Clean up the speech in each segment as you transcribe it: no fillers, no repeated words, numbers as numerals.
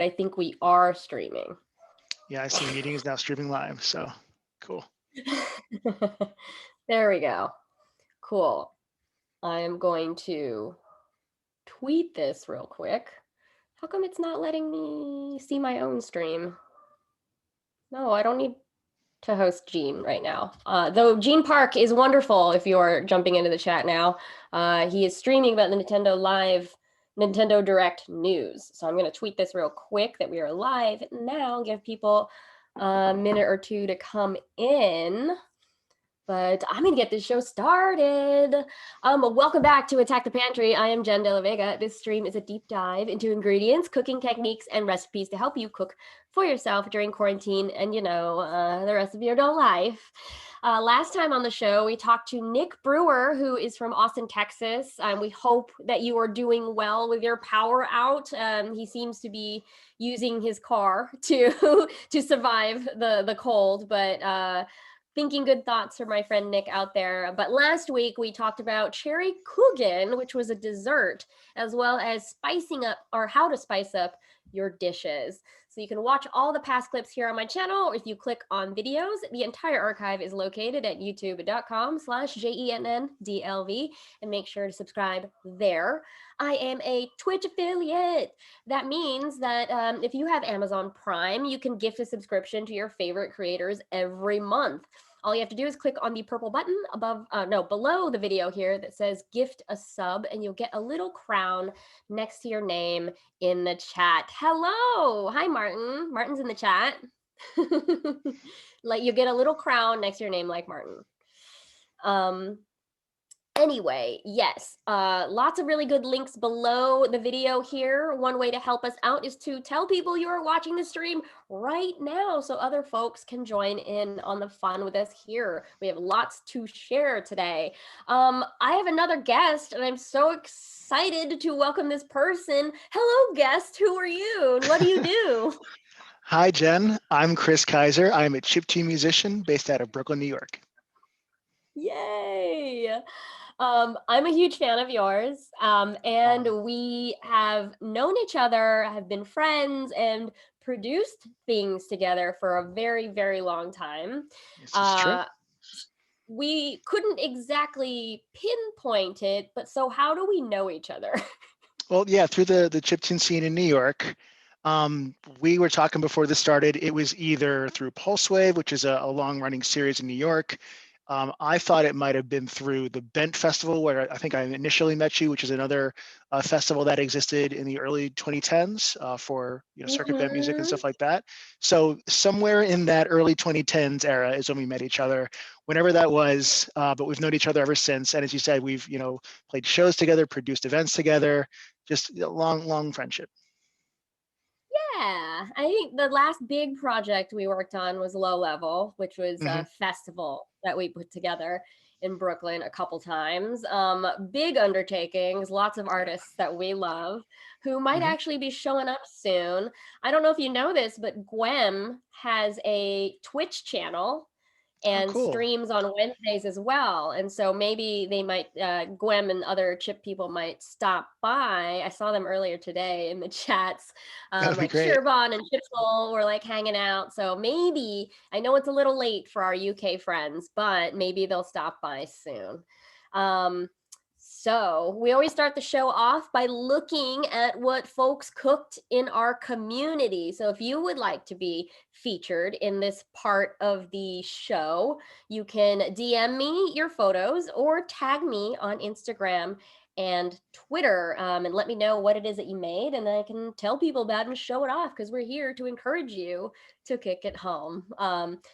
I think we are streaming. Yeah, I see meeting is now streaming live. So cool. There we go. Cool. I am going to tweet this real quick. How come it's not letting me see my own stream? No, I don't need to host Gene right now. Though Gene Park is wonderful if you're jumping into the chat now. He is streaming about the Nintendo Direct news. So I'm going to tweet this real quick that we are live now, give people a minute or two to come in. But I'm going to get this show started. Welcome back to Attack the Pantry. I am Jenn de Vega. This stream is a deep dive into ingredients, cooking techniques, and recipes to help you cook for yourself during quarantine and, the rest of your adult life. Last time on the show, we talked to Nick Brewer, who is from Austin, Texas. We hope that you are doing well with your power out. He seems to be using his car to survive the cold, but thinking good thoughts for my friend Nick out there. But last week we talked about cherry kuchen, which was a dessert, as well as spicing up or how to spice up your dishes. So you can watch all the past clips here on my channel, or if you click on videos, the entire archive is located at youtube.com/JENNDLV, and make sure to subscribe there. I am a Twitch affiliate. That means that if you have Amazon Prime, you can gift a subscription to your favorite creators every month. All you have to do is click on the purple button below the video here that says gift a sub, and you'll get a little crown next to your name in the chat. Hello. Hi, Martin. Martin's in the chat. Like you get a little crown next to your name like Martin. Anyway, yes, lots of really good links below the video here. One way to help us out is to tell people you are watching the stream right now so other folks can join in on the fun with us here. We have lots to share today. I have another guest, and I'm so excited to welcome this person. Hello, guest. Who are you, and what do you do? Hi, Jen. I'm Kris Keyser. I'm a chiptune musician based out of Brooklyn, New York. Yay! I'm a huge fan of yours, and we have known each other, have been friends, and produced things together for a very, very long time. This is true. We couldn't exactly pinpoint it, but so how do we know each other? Well, yeah, through the chiptune scene in New York. We were talking before this started. It was either through Pulse Wave, which is a long-running series in New York. I thought it might have been through the Bent Festival, where I think I initially met you, which is another festival that existed in the early 2010s for circuit bent music and stuff like that. So somewhere in that early 2010s era is when we met each other, whenever that was. But we've known each other ever since. And as you said, we've played shows together, produced events together, just a long friendship. Yeah, I think the last big project we worked on was Low Level, which was a festival that we put together in Brooklyn a couple times. Big undertakings, lots of artists that we love who might actually be showing up soon. I don't know if you know this, but Gwem has a Twitch channel Oh, and cool. streams on Wednesdays as well. And so maybe they might, Gwem and other chip people might stop by. I saw them earlier today in the chats. That would be Like great. Sherbon and Chipsol were like hanging out. So maybe, I know it's a little late for our UK friends, but maybe they'll stop by soon. So we always start the show off by looking at what folks cooked in our community. So if you would like to be featured in this part of the show, you can DM me your photos or tag me on Instagram and Twitter, and let me know what it is that you made, and I can tell people about it and show it off, because we're here to encourage you to kick it home.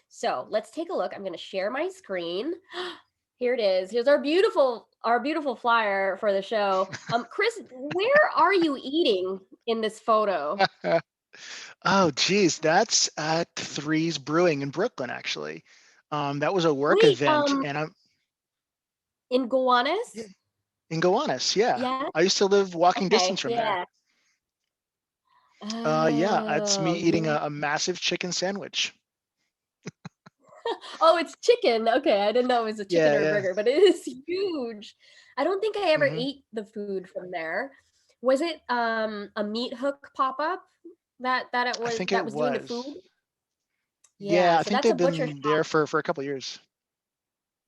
So let's take a look. I'm going to share my screen. Here it is. Here's our beautiful flyer for the show. Kris, where are you eating in this photo? Oh, geez, that's at Three's Brewing in Brooklyn, actually. That was a work Wait, event, and I'm in Gowanus? in Gowanus. Yeah, Yeah. I used to live walking Okay. distance from there. Yeah. Yeah, it's me Oh, eating a massive chicken sandwich. oh, it's chicken. Okay, I didn't know it was a chicken Yeah, or a yeah. burger, but it is huge. I don't think I ever hmm ate the food from there. Was it a meat hook pop up? I think that it was doing the food? was. Yeah, Yeah, I so think that's a they've butcher been shop. there for a couple of years.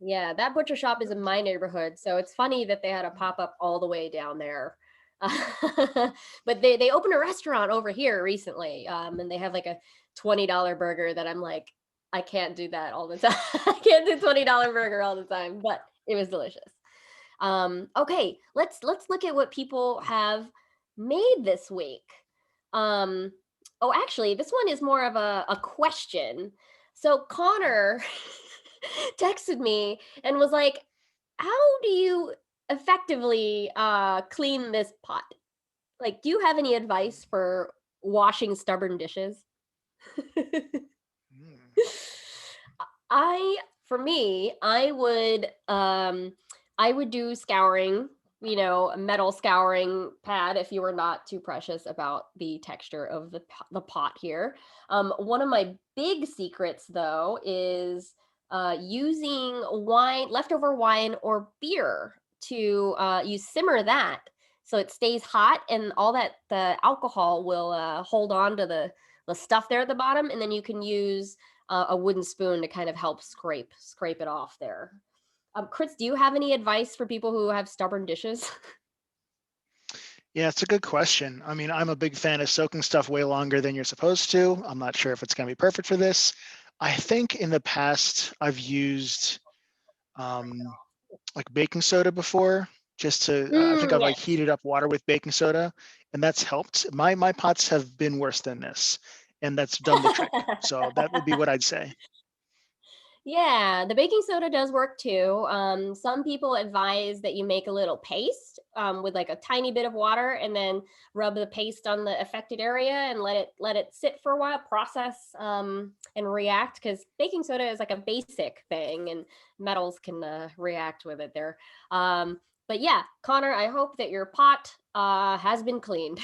Yeah, that butcher shop is in my neighborhood, so it's funny that they had a pop up all the way down there. But they opened a restaurant over here recently, and they have like a $20 burger that I'm like, I can't do that all the time. I can't do $20 burger all the time, but it was delicious. Okay, let's look at what people have made this week. Um, oh, actually, this one is more of a question. So Connor texted me and was like, "How do you effectively clean this pot? Like, do you have any advice for washing stubborn dishes?" Mm. I for me, I would do scouring, you know, a metal scouring pad if you were not too precious about the texture of the pot here. One of my big secrets though is using wine, leftover wine or beer to you simmer that so it stays hot and all that the alcohol will hold on to the stuff there at the bottom, and then you can use a wooden spoon to kind of help scrape it off there. Chris, do you have any advice for people who have stubborn dishes? Yeah, it's a good question. I mean, I'm a big fan of soaking stuff way longer than you're supposed to. I'm not sure if it's going to be perfect for this. I think in the past I've used um, like baking soda before, just to. I think I've like Yes. heated up water with baking soda, and that's helped. My pots have been worse than this, and that's done the trick. So that would be what I'd say. Yeah, the baking soda does work too. Some people advise that you make a little paste with like a tiny bit of water, and then rub the paste on the affected area and let it sit for a while, process and react. Because baking soda is like a basic thing, and metals can react with it there. But yeah, Connor, I hope that your pot has been cleaned.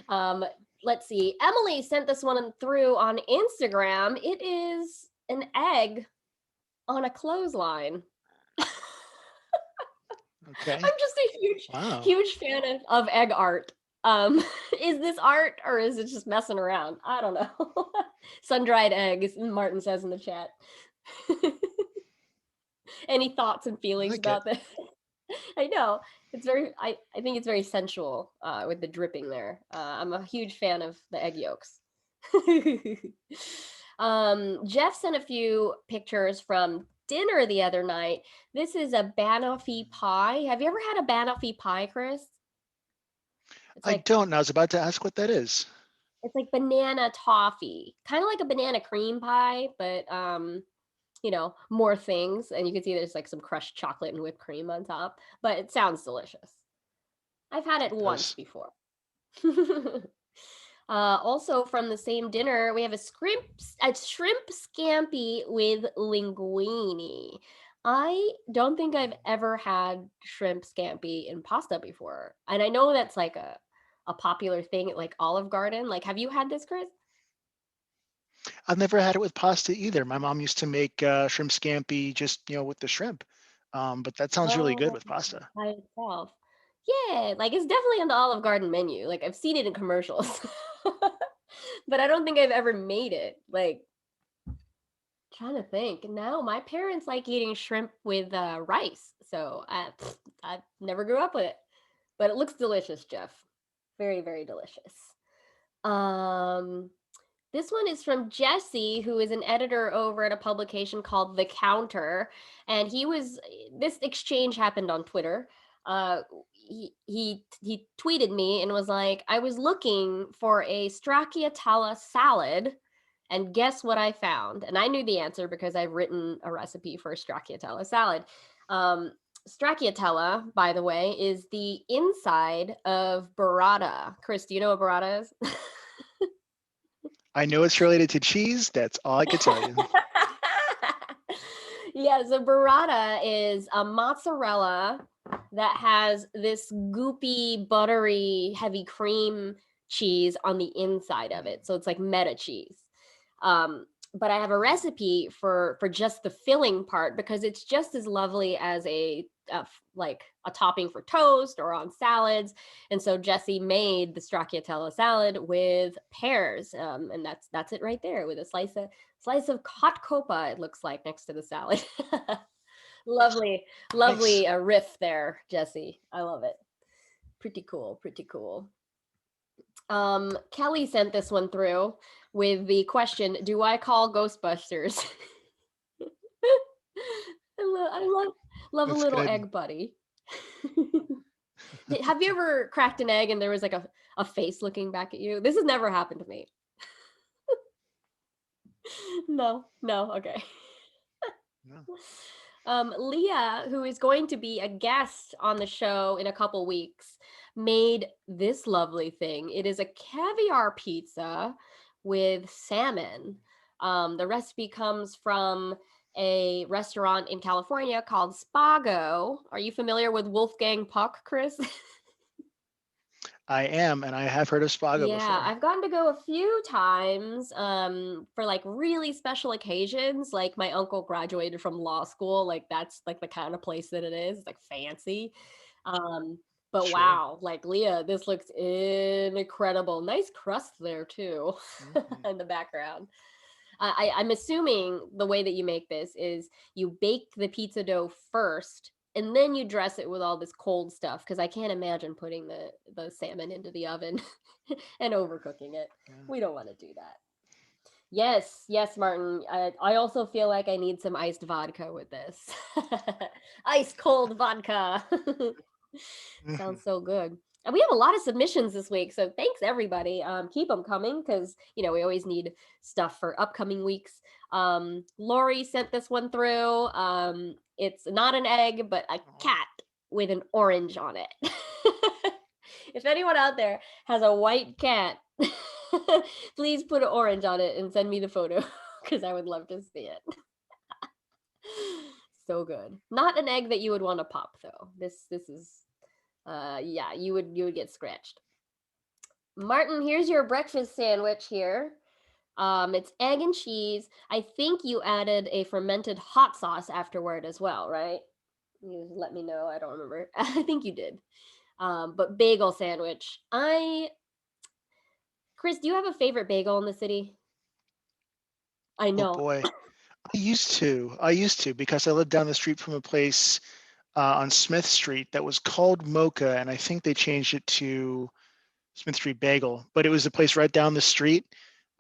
um, let's see. Emily sent this one through on Instagram. It is an egg on a clothesline. Okay. I'm just a Wow. huge fan of egg art. Is this art or is it just messing around? I don't know. Sun-dried eggs, Martin says in the chat. Any thoughts and I feelings like it. about this? I know it's very. I think it's very sensual with the dripping there. I'm a huge fan of the egg yolks. Jeff sent a few pictures from dinner the other night. This is a Banafi pie. Have you ever had a Banafi pie, Chris? It's I like don't. I was about to ask what that is. it's like banana toffee, kind of like a banana cream pie, but you know, more things. And you can see there's like some crushed chocolate and whipped cream on top. But it sounds delicious. I've had it It once does. before. Also from the same dinner, we have a shrimp scampi with linguine. I don't think I've ever had shrimp scampi in pasta before, and I know that's like a popular thing at like Olive Garden. Like, have you had this, Chris? I've never had it with pasta either. My mom used to make shrimp scampi just, with the shrimp. But that sounds really good Oh, with pasta. by itself. Yeah, like it's definitely on the Olive Garden menu. Like I've seen it in commercials. But I don't think I've ever made it. Like trying to think. No, my parents like eating shrimp with rice, so I never grew up with it. But it looks delicious, Jeff. Very, very delicious. Um, this one is from Jesse, who is an editor over at a publication called The Counter, and this exchange happened on Twitter. He tweeted me and was like, "I was looking for a Stracutella salad, and guess what I found?" And I knew the answer because I've written a recipe for Stracciatella salad. Um, Stracciatella, by the way, is the inside of burrata. Chris, do you know what burrata is? I know it's related to cheese. That's all I could tell you. Yeah, so burrata is a mozzarella that has this goopy, buttery, heavy cream cheese on the inside of it. So it's like meta cheese. But I have a recipe for just the filling part because it's just as lovely as a like a topping for toast or on salads. And so Jesse made the Stracutella salad with pears, and that's it right there, with a slice of hot copa, it looks like, next to the salad. Lovely, Nice. lovely riff there, Jesse. I love it. Pretty cool, pretty cool. Kelly sent this one through with the question, do I call Ghostbusters? I love a That's little good. egg buddy. Have you ever cracked an egg and there was like a face looking back at you? This has never happened to me. No, okay. No. Leah, who is going to be a guest on the show in a couple weeks, made this lovely thing. It is a caviar pizza with salmon. The recipe comes from a restaurant in California called Spago. Are you familiar with Wolfgang Puck, Kris? I am, and I have heard of Spago Yeah, before. I've gotten to go a few times for like really special occasions. Like my uncle graduated from law school. Like that's like the kind of place that it is. It's like fancy. Um, but Sure. wow, like Leah, this looks incredible. Nice crust there too Mhm. in the background. I'm assuming the way that you make this is you bake the pizza dough first and then you dress it with all this cold stuff, because I can't imagine putting the salmon into the oven and overcooking it. Yeah. We don't want to do that. Yes, yes, Martin. I also feel like I need some iced vodka with this. Ice cold vodka. Mhm. Sounds so good. And we have a lot of submissions this week, so thanks everybody. Keep them coming, because we always need stuff for upcoming weeks. Lori sent this one through. It's not an egg, but a Aw. cat with an orange on it. If anyone out there has a white cat, please put an orange on it and send me the photo, because I would love to see it. So good. Not an egg that you would want to pop though. This is yeah, you would get scratched. Martin, here's your breakfast sandwich here. It's egg and cheese. I think you added a fermented hot sauce afterward as well, right? You let me know. I don't remember. I think you did. But bagel sandwich. Kris, do you have a favorite bagel in the city? I Oh know. boy. I used to because I lived down the street from a place on Smith Street that was called Mocha, and I think they changed it to Smith Street Bagel. But it was a place right down the street.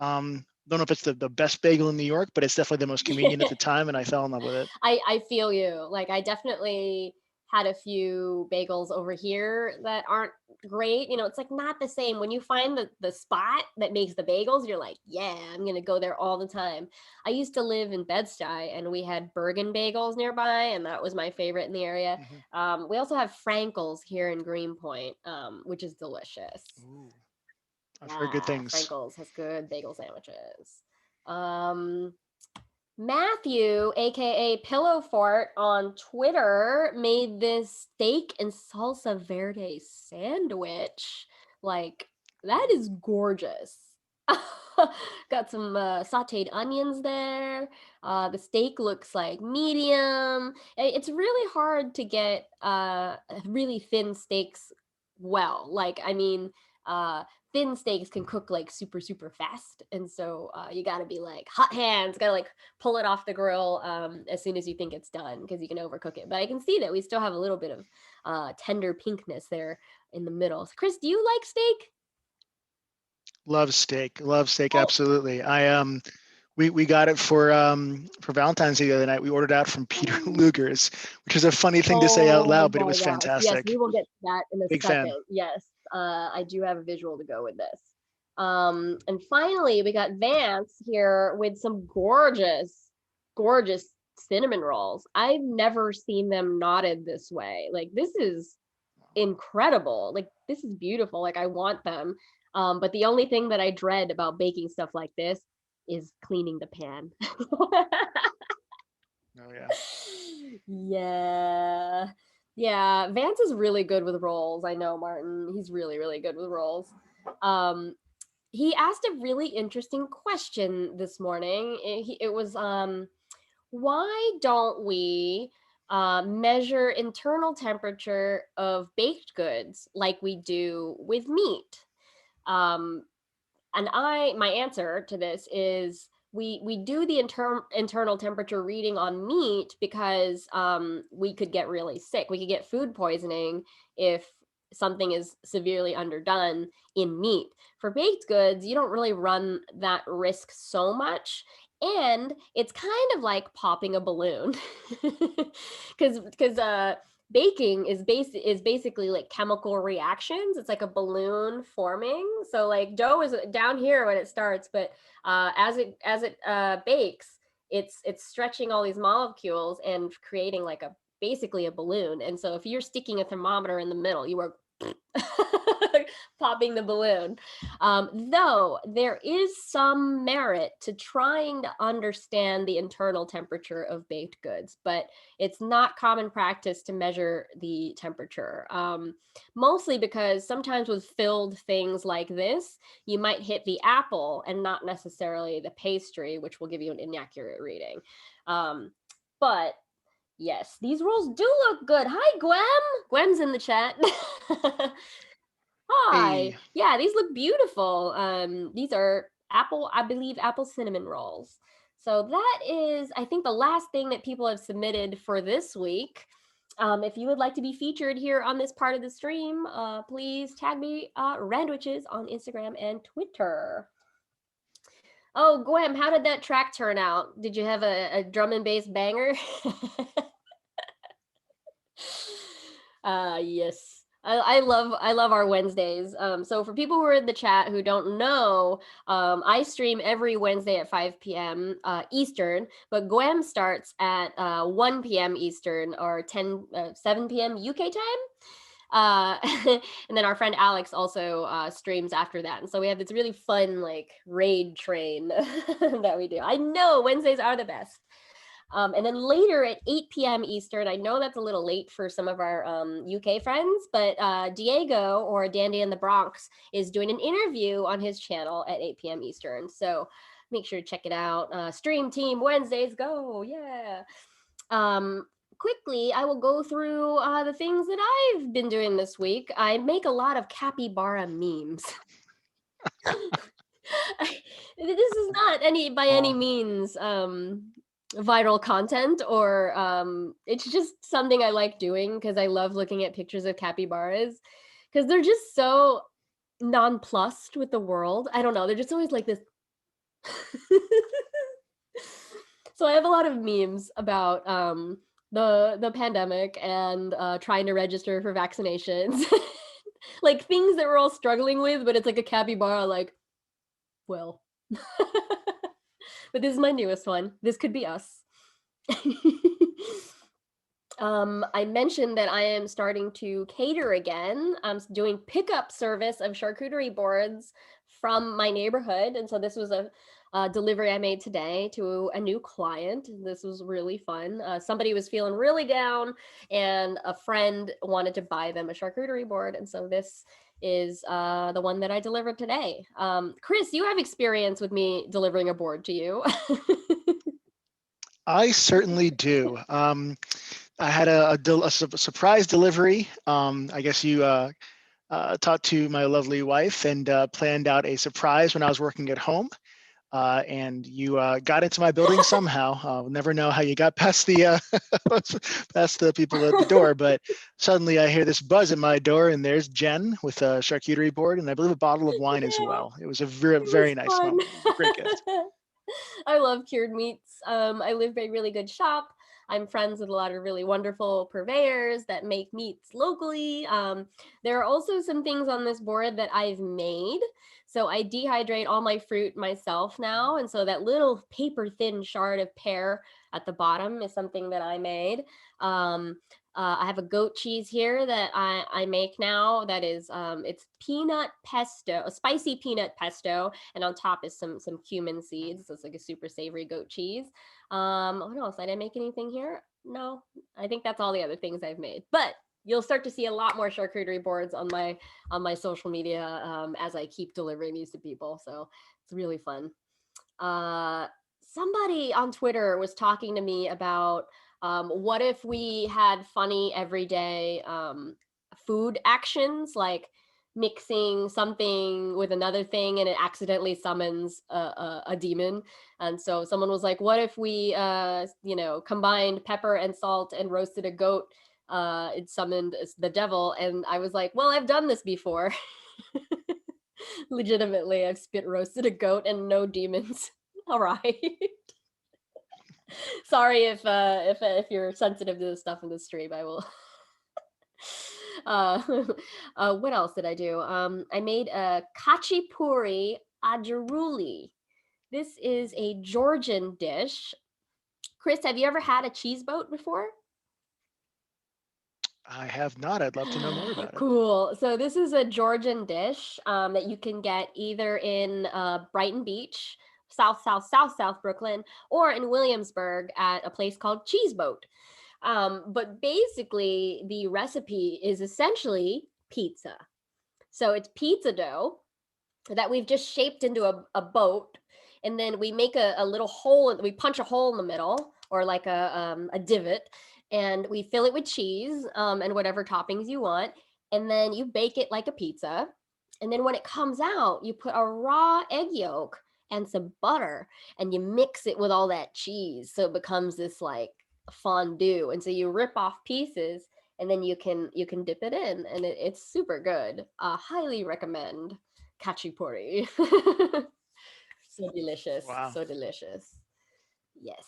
Don't know if it's the best bagel in New York, but it's definitely the most convenient at the time, and I fell in love with it. I feel you. Like I definitely had a few bagels over here that aren't great. It's like not the same. When you find the spot that makes the bagels, you're like, yeah, I'm gonna go there all the time. I used to live in Bed-Stuy and we had Bergen bagels nearby, and that was my favorite in the area. Mhm. We also have Frankel's here in Greenpoint, which is delicious. Ooh, I've heard good Yeah, things. Frankel's has good bagel sandwiches. Um, Matthew, aka Pillow Fort, on Twitter made this steak and salsa verde sandwich. Like, that Ooh. is gorgeous. Got some sauteed onions there. The steak looks like medium. It's really hard to get really thin steaks well. Like, I mean, uh, thin steaks can cook like super, super fast. And so you got to be like hot hands, got to like pull it off the grill as soon as you think it's done, because you can overcook it. But I can see that we still have a little bit of tender pinkness there in the middle. So, Kris, do you like steak? Love steak. Love steak. Oh, Absolutely. We got it for Valentine's Day the other night. We ordered out from Peter Luger's, which is a funny thing to say out oh loud, but it my was gosh. Yes, we fantastic. will get to that in a Big fan. second. Yes, I do have a visual to go with this. And finally, we got Vance here with some gorgeous, gorgeous cinnamon rolls. I've never seen them knotted this way. Like, this is incredible. Like, this is beautiful. Like, I want them. But the only thing that I dread about baking stuff like this is cleaning the pan. Oh yeah. Yeah. Yeah, Vance is really good with rolls. I know, Martin. He's really, really good with rolls. Um, he asked a really interesting question this morning. It was why don't we measure internal temperature of baked goods like we do with meat. Um, and my answer to this is we do the internal temperature reading on meat because we could get really sick. We could get food poisoning if something is severely underdone in meat. For baked goods, you don't really run that risk so much. And it's kind of like popping a balloon because baking is basically like chemical reactions. It's like a balloon forming. So like dough is down here when it starts, but as it bakes, it's stretching all these molecules and creating like a basically a balloon. And so if you're sticking a thermometer in the middle, you are popping the balloon. Though there is some merit to trying to understand the internal temperature of baked goods, but it's not common practice to measure the temperature. Mostly because sometimes with filled things like this, you might hit the apple and not necessarily the pastry, which will give you an inaccurate reading. But yes, these rolls do look good. Hi, Gwem. Gwem's in the chat. Hi. Hey, Yeah, these look beautiful. These are apple, I believe, apple cinnamon rolls. So that is, I think, the last thing that people have submitted for this week. If you would like to be featured here on this part of the stream, please tag me, Randwiches, on Instagram and Twitter. Oh, Gwem, how did that track turn out? Did you have a drum and bass banger? Yes. I love our Wednesdays. So for people who are in the chat who don't know, I stream every Wednesday at 5 p.m. Eastern, but Gwem starts at 1 p.m. Eastern or 7 p.m. UK time. And then our friend Alex also streams after that. And so we have this really fun like raid train that we do. I know Wednesdays are the best. And then later at 8 p.m. Eastern, I know that's a little late for some of our UK friends, but Diego, or Dandy in the Bronx, is doing an interview on his channel at 8 p.m. Eastern. So make sure to check it out. Stream Team Wednesdays, go. Yeah. Quickly, I will go through the things that I've been doing this week. I make a lot of capybara memes. This is not by any means viral content, or it's just something I like doing because I love looking at pictures of capybaras because they're just so nonplussed with the world. I don't know, they're just always like this. So I have a lot of memes about the pandemic and trying to register for vaccinations. Like things that we're all struggling with, but it's like a capybara like, well. But this is my newest one. This could be us. I mentioned that I am starting to cater again. I'm doing pickup service of charcuterie boards from my neighborhood. And so this was a delivery I made today to a new client. This was really fun. Somebody was feeling really down and a friend wanted to buy them a charcuterie board. And so this is the one that I delivered today. Kris, you have experience with me delivering a board to you. I certainly do. I had a surprise delivery. I guess you talked to my lovely wife and planned out a surprise when I was working at home. And you got into my building somehow. We'll never know how you got past the past the people at the door, but suddenly I hear this buzz at my door, and there's Jenn with a charcuterie board, and I believe a bottle of wine as well. It was a very nice Fun. moment. It was a great gift. I love cured meats. I live by a really good shop. I'm friends with a lot of really wonderful purveyors that make meats locally. There are also some things on this board that I've made. So I dehydrate all my fruit myself now. And so that little paper thin shard of pear at the bottom is something that I made. I have a goat cheese here that I make now that is, it's peanut pesto, a spicy peanut pesto. And on top is some cumin seeds. So it's like a super savory goat cheese. What else? Did I make anything here? No, I think that's all the other things I've made. But you'll start to see a lot more charcuterie boards on my social media as I keep delivering these to people. So it's really fun. Somebody on Twitter was talking to me about What if we had funny everyday food actions, like mixing something with another thing and it accidentally summons a demon? And so someone was like, what if we combined pepper and salt and roasted a goat? It summoned the devil. And I was like, well, I've done this before. Legitimately, I've spit roasted a goat and no demons. All right. Sorry if you're sensitive to the stuff in the stream, I will. uh, what else did I do? I made a kachipuri ajaruli. This is a Georgian dish. Kris, have you ever had a cheese boat before? I have not. I'd love to know more about it. Cool. So this is a Georgian dish that you can get either in Brighton Beach, South Brooklyn, or in Williamsburg at a place called Cheese Boat. But basically, the recipe is essentially pizza. So it's pizza dough that we've just shaped into a boat, and then we make a little hole. We punch a hole in the middle, or like a divot, and we fill it with cheese and whatever toppings you want, and then you bake it like a pizza. And then when it comes out, you put a raw egg yolk and some butter, and you mix it with all that cheese, so it becomes this like fondue. And so you rip off pieces, and then you can dip it in, and it's super good. Highly recommend kachipuri. So delicious. Wow. So delicious. Yes.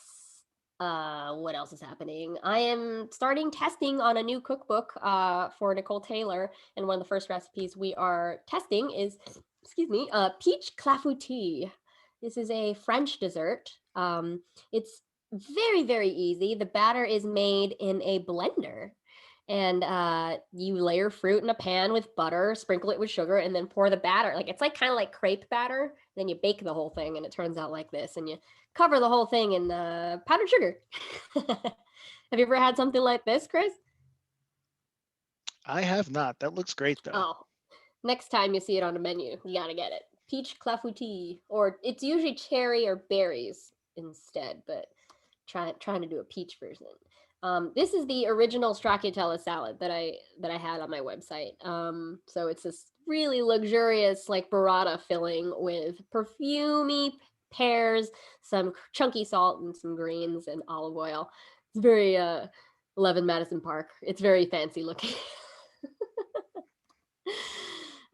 What else is happening? I am starting testing on a new cookbook for Nicole Taylor, and one of the first recipes we are testing is, peach clafouti. This is a French dessert. It's very, very easy. The batter is made in a blender, and you layer fruit in a pan with butter, sprinkle it with sugar, and then pour the batter. Like, it's like kind of like crepe batter. Then you bake the whole thing, and it turns out like this. And you cover the whole thing in powdered sugar. Have you ever had something like this, Kris? I have not. That looks great though. Oh, next time you see it on a menu, you gotta get it. Peach clafouti, or it's usually cherry or berries instead, but trying to do a peach version. This is the original Stracutella salad that I had on my website. So it's this really luxurious like burrata filling with perfumey pears, some chunky salt, and some greens and olive oil. It's very 11 Madison Park. It's very fancy looking.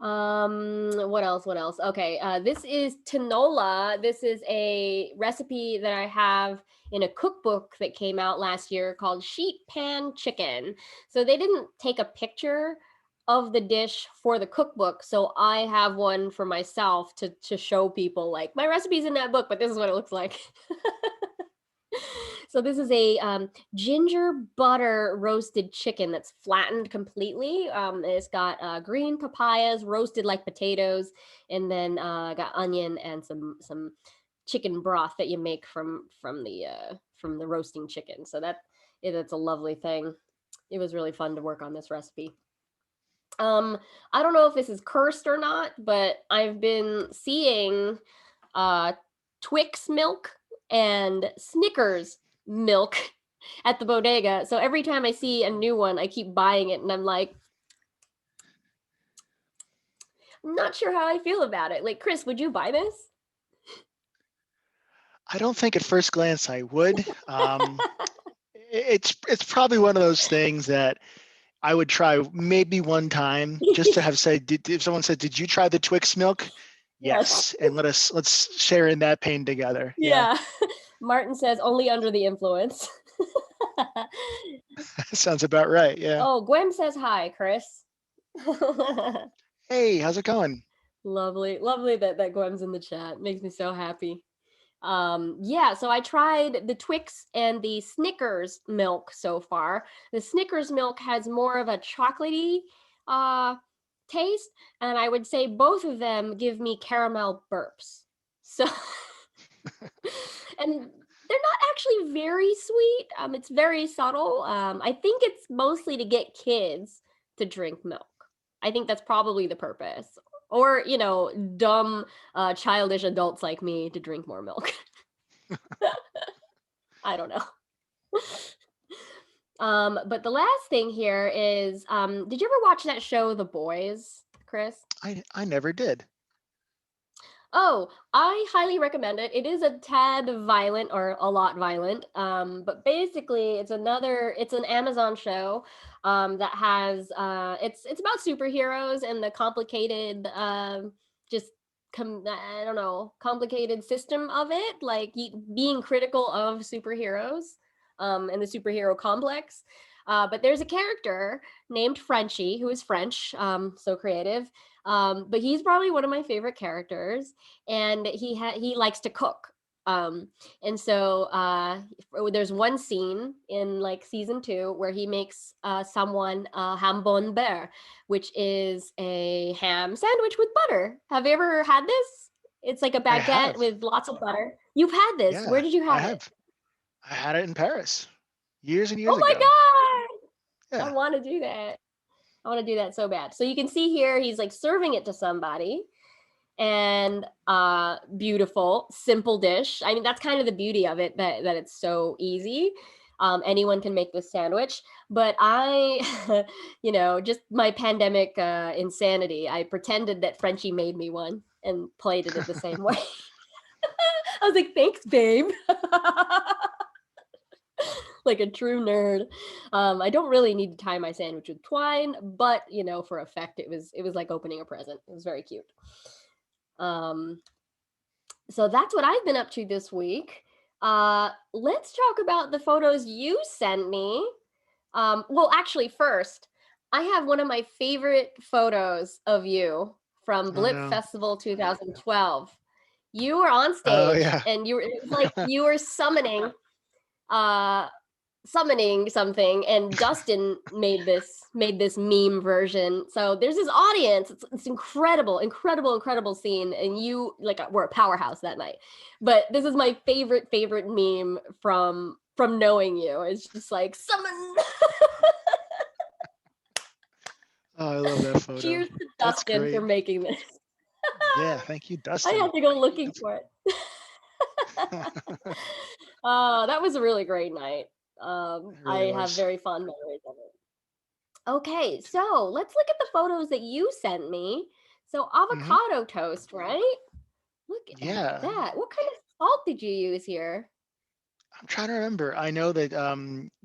What else? Okay, this is tinola. This is a recipe that I have in a cookbook that came out last year called Sheet Pan Chicken. So they didn't take a picture of the dish for the cookbook, so I have one for myself to show people, like, my recipe's in that book, but this is what it looks like. So this is a ginger butter roasted chicken that's flattened completely. It's got green papayas roasted like potatoes, and then got onion and some chicken broth that you make from the roasting chicken. So that's a lovely thing. It was really fun to work on this recipe. I don't know if this is cursed or not, but I've been seeing Twix milk and Snickers milk at the bodega. So every time I see a new one, I keep buying it, and I'm like, I'm not sure how I feel about it. Like, Kris, would you buy this? I don't think at first glance I would. It's probably one of those things that I would try maybe one time just to have said, if someone said, "Did you try the Twix milk?" Yes, and let's share in that pain together. Yeah. Martin says only under the influence. Sounds about right. Yeah. Oh, Gwen says hi, Kris. Hey, how's it going? Lovely that Gwen's in the chat. Makes me so happy. Yeah, so I tried the Twix and the Snickers milk so far. The Snickers milk has more of a chocolatey taste, and I would say both of them give me caramel burps. So and they're not actually very sweet. It's very subtle. I think it's mostly to get kids to drink milk. I think that's probably the purpose. Or, dumb, childish adults like me to drink more milk. I don't know. But the last thing here is, did you ever watch that show, The Boys, Kris? I never did. Oh, I highly recommend it. It is a tad violent or a lot violent. But basically it's an Amazon show that has it's about superheroes and the complicated just I don't know, complicated system of it, like being critical of superheroes and the superhero complex. But there's a character named Frenchie who is French, so creative. But he's probably one of my favorite characters, and he likes to cook. Um, and so there's one scene in like season 2 where he makes someone ham beurre, which is a ham sandwich with butter. Have you ever had this? It's like a I baguette have. with lots of butter. You've had this. Where Yeah, did you I have it? have. I had it in Paris years and Oh years my ago. God. I Yeah. want to do that. I want to do that so bad. So you can see here, he's like serving it to somebody, and beautiful, simple dish. I mean, that's kind of the beauty of it, that it's so easy. Anyone can make this sandwich, but I, just my pandemic insanity, I pretended that Frenchie made me one and plated it the same way. I was like, thanks, babe. Like a true nerd. I don't really need to tie my sandwich with twine, but for effect, it was like opening a present. It was very cute. Um, so that's what I've been up to this week. Let's talk about the photos you sent me. Well, actually, first, I have one of my favorite photos of you from Oh Blip no. Festival 2012. You were on Oh stage, yeah. and it was like you were uh, summoning something, and Dustin made this meme version. So there's this audience. It's incredible scene, and you like were a powerhouse that night. But this is my favorite meme from knowing you. It's just like summon. Oh, I love that photo. Cheers to That's Dustin for great. making this. Yeah, thank you, I Dustin. had to go looking That's for it. That was a really great night. it really I have was. very fond memories of it. Okay, so let's look at the photos that you sent me. So Hmm. avocado toast, right? Look at Yeah, that. What kind of salt did you use here? I'm trying to remember. I know that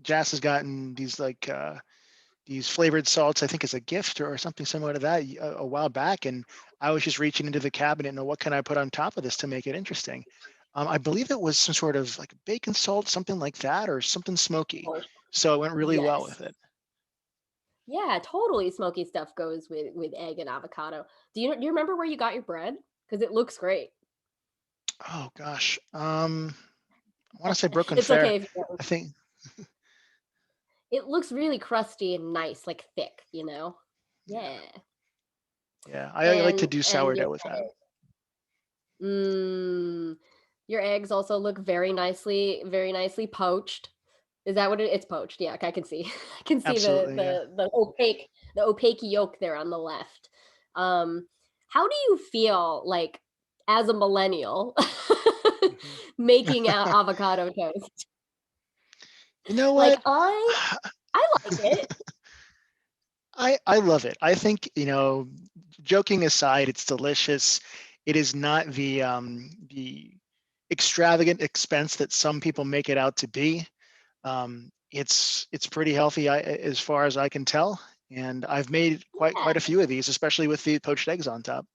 Jas has gotten these flavored salts, I think as a gift or something similar to that a while back, and I was just reaching into the cabinet and what can I put on top of this to make it interesting. I believe it was some sort of like bacon salt, something like that, or something smoky. Oh, So it went really well yes. with it. Yeah, totally smoky stuff goes with egg and avocado. Do you remember where you got your bread? Because it looks great. Oh gosh. I want to say Brooklyn It's Fair. okay if you don't. I think. It looks really crusty and nice, like thick, Yeah. Yeah. Yeah. I like to And do and your sourdough with that. mm, your eggs also look very nicely poached. Is that what it's poached? Yeah, I can see. I can see the Absolutely. Yeah. the the opaque yolk there on the left. Um, how do you feel like as a millennial Mhm. making avocado toast? You know Like what? I like it. I love it. I think, joking aside, it's delicious. It is not the extravagant expense that some people make it out to be. It's pretty healthy as far as I can tell, and I've made quite a Yeah. few of these, especially with the poached eggs on top.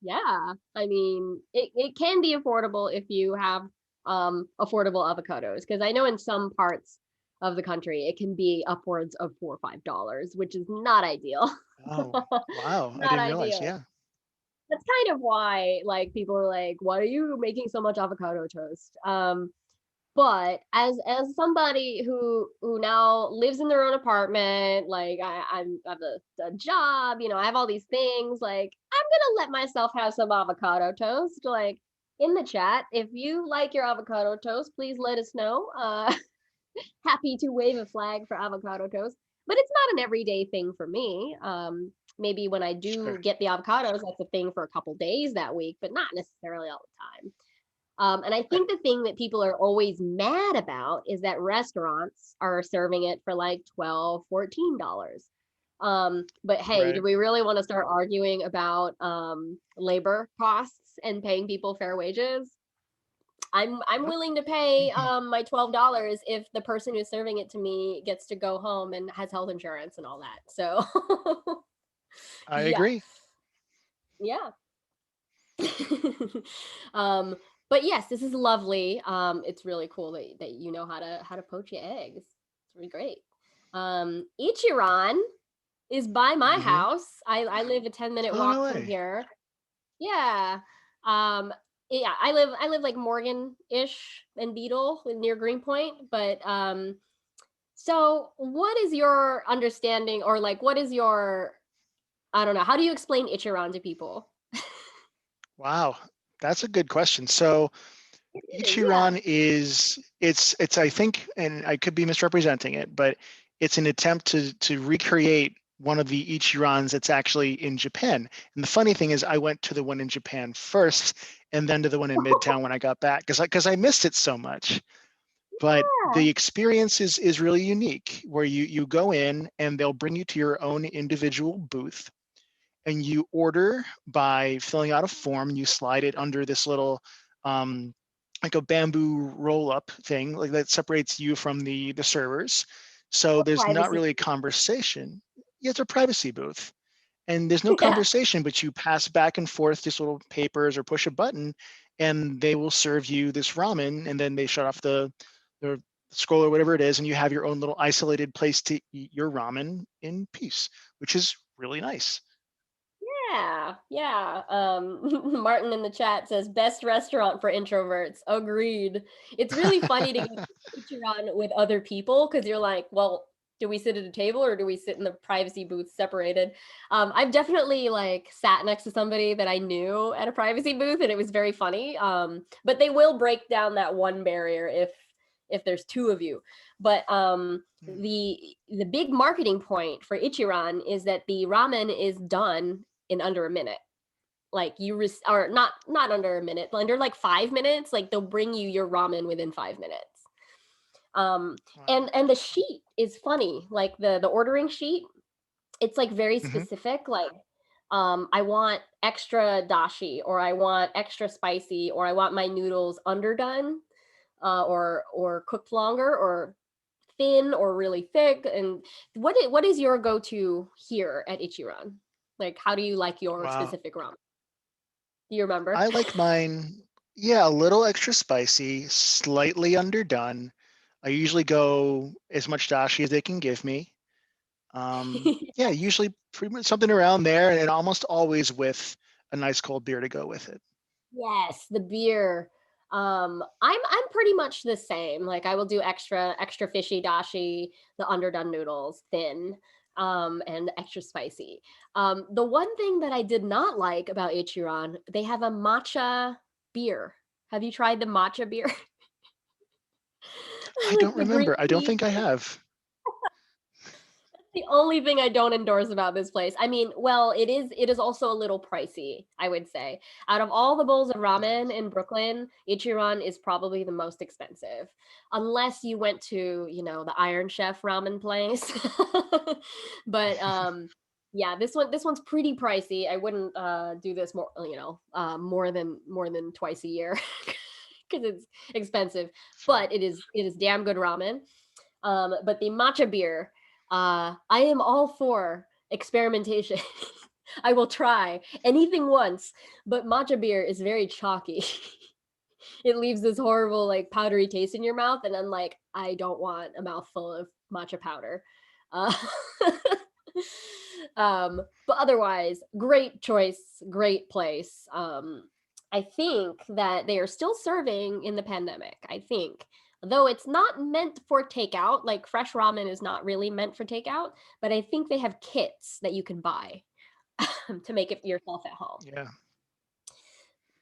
Yeah. I mean, it can be affordable if you have affordable avocados, because I know in some parts of the country it can be upwards of $4 or $5, which is not ideal. Oh, wow! I Not didn't realize. ideal. Yeah. That's kind of why like people are like, why are you making so much avocado toast? But as somebody who now lives in their own apartment, like I have a job, I have all these things, like I'm gonna let myself have some avocado toast. Like in the chat, if you like your avocado toast, please let us know. Happy to wave a flag for avocado toast, but it's not an everyday thing for me. Maybe when I do Sure. get the avocados, that's a thing for a couple days that week, but not necessarily all the time. And I think the thing that people are always mad about is that restaurants are serving it for like $12, $14. But hey, do Right. we really want to start arguing about labor costs and paying people fair wages? I'm Yep. willing to pay my $12 if the person who's serving it to me gets to go home and has health insurance and all that. So I yeah. agree. Yeah. um, but yes, this is lovely. It's really cool that you know how to poach your eggs. It's really great. Ichiran is by my Hmm. house. I live a 10-minute Oh, no walk from way. here. Yeah. Um, yeah, I live like Morgan-ish and Beetle near Greenpoint, but so what is your understanding or like what is your I don't know, how do you explain Ichiran to people? Wow. That's a good question. So It is, yeah. Ichiran is it's I think, and I could be misrepresenting it, but it's an attempt to recreate one of the Ichirans that's actually in Japan. And the funny thing is I went to the one in Japan first and then to the one in Midtown when I got back because I missed it so much. But Yeah. the experience is really unique where you go in and they'll bring you to your own individual booth and you order by filling out a form. You slide it under this little um, like a bamboo roll up thing like that separates you from the servers. So there's not Privacy. really a conversation. Yeah, it's a privacy booth. And there's no Yeah. conversation, but you pass back and forth just little papers or push a button, and they will serve you this ramen, and then they shut off the scroll or whatever it is, and you have your own little isolated place to eat your ramen in peace, which is really nice. Yeah. Yeah. Martin in the chat says best restaurant for introverts. Agreed. It's really funny to get Ichiran with other people because you're like, well, do we sit at a table or do we sit in the privacy booth separated? I've definitely like sat next to somebody that I knew at a privacy booth and it was very funny. But they will break down that one barrier if there's two of you. But the big marketing point for Ichiran is that the ramen is done in under a minute. Like or not under a minute, under like 5 minutes. Like they'll bring you your ramen within 5 minutes. Um, Wow. and the sheet is funny. Like the ordering sheet, it's like very Hmm. specific. Like I want extra dashi, or I want extra spicy, or I want my noodles underdone, or cooked longer, or thin, or really thick. And what is your go to here at Ichiran? Like, how do you like your Wow. specific ramen? Do you remember? I like mine, yeah, a little extra spicy, slightly underdone. I usually go as much dashi as they can give me. Yeah, usually pretty much something around there, and almost always with a nice cold beer to go with it. Yes, the beer. I'm pretty much the same. Like I will do extra fishy dashi, the underdone noodles, thin, and extra spicy. The one thing that I did not like about Ichiran, they have a matcha beer. Have you tried the matcha beer? I Like don't the green remember. I don't tea. think I have. The only thing I don't endorse about this place. I mean, well, it is also a little pricey, I would say. Out of all the bowls of ramen in Brooklyn, Ichiran is probably the most expensive. Unless you went to, the Iron Chef ramen place. But yeah, this one's pretty pricey. I wouldn't do this more than twice a year because it's expensive, Fair. but it is damn good ramen. But the matcha beer, I am all for experimentation. I will try anything once, but matcha beer is very chalky. It leaves this horrible, like, powdery taste in your mouth, and I'm like, I don't want a mouthful of matcha powder. Uh, but otherwise, great choice, great place. I think that they are still serving in the pandemic. I think, though it's not meant for takeout, like fresh ramen is not really meant for takeout, but I think they have kits that you can buy to make it yourself at home. Yeah.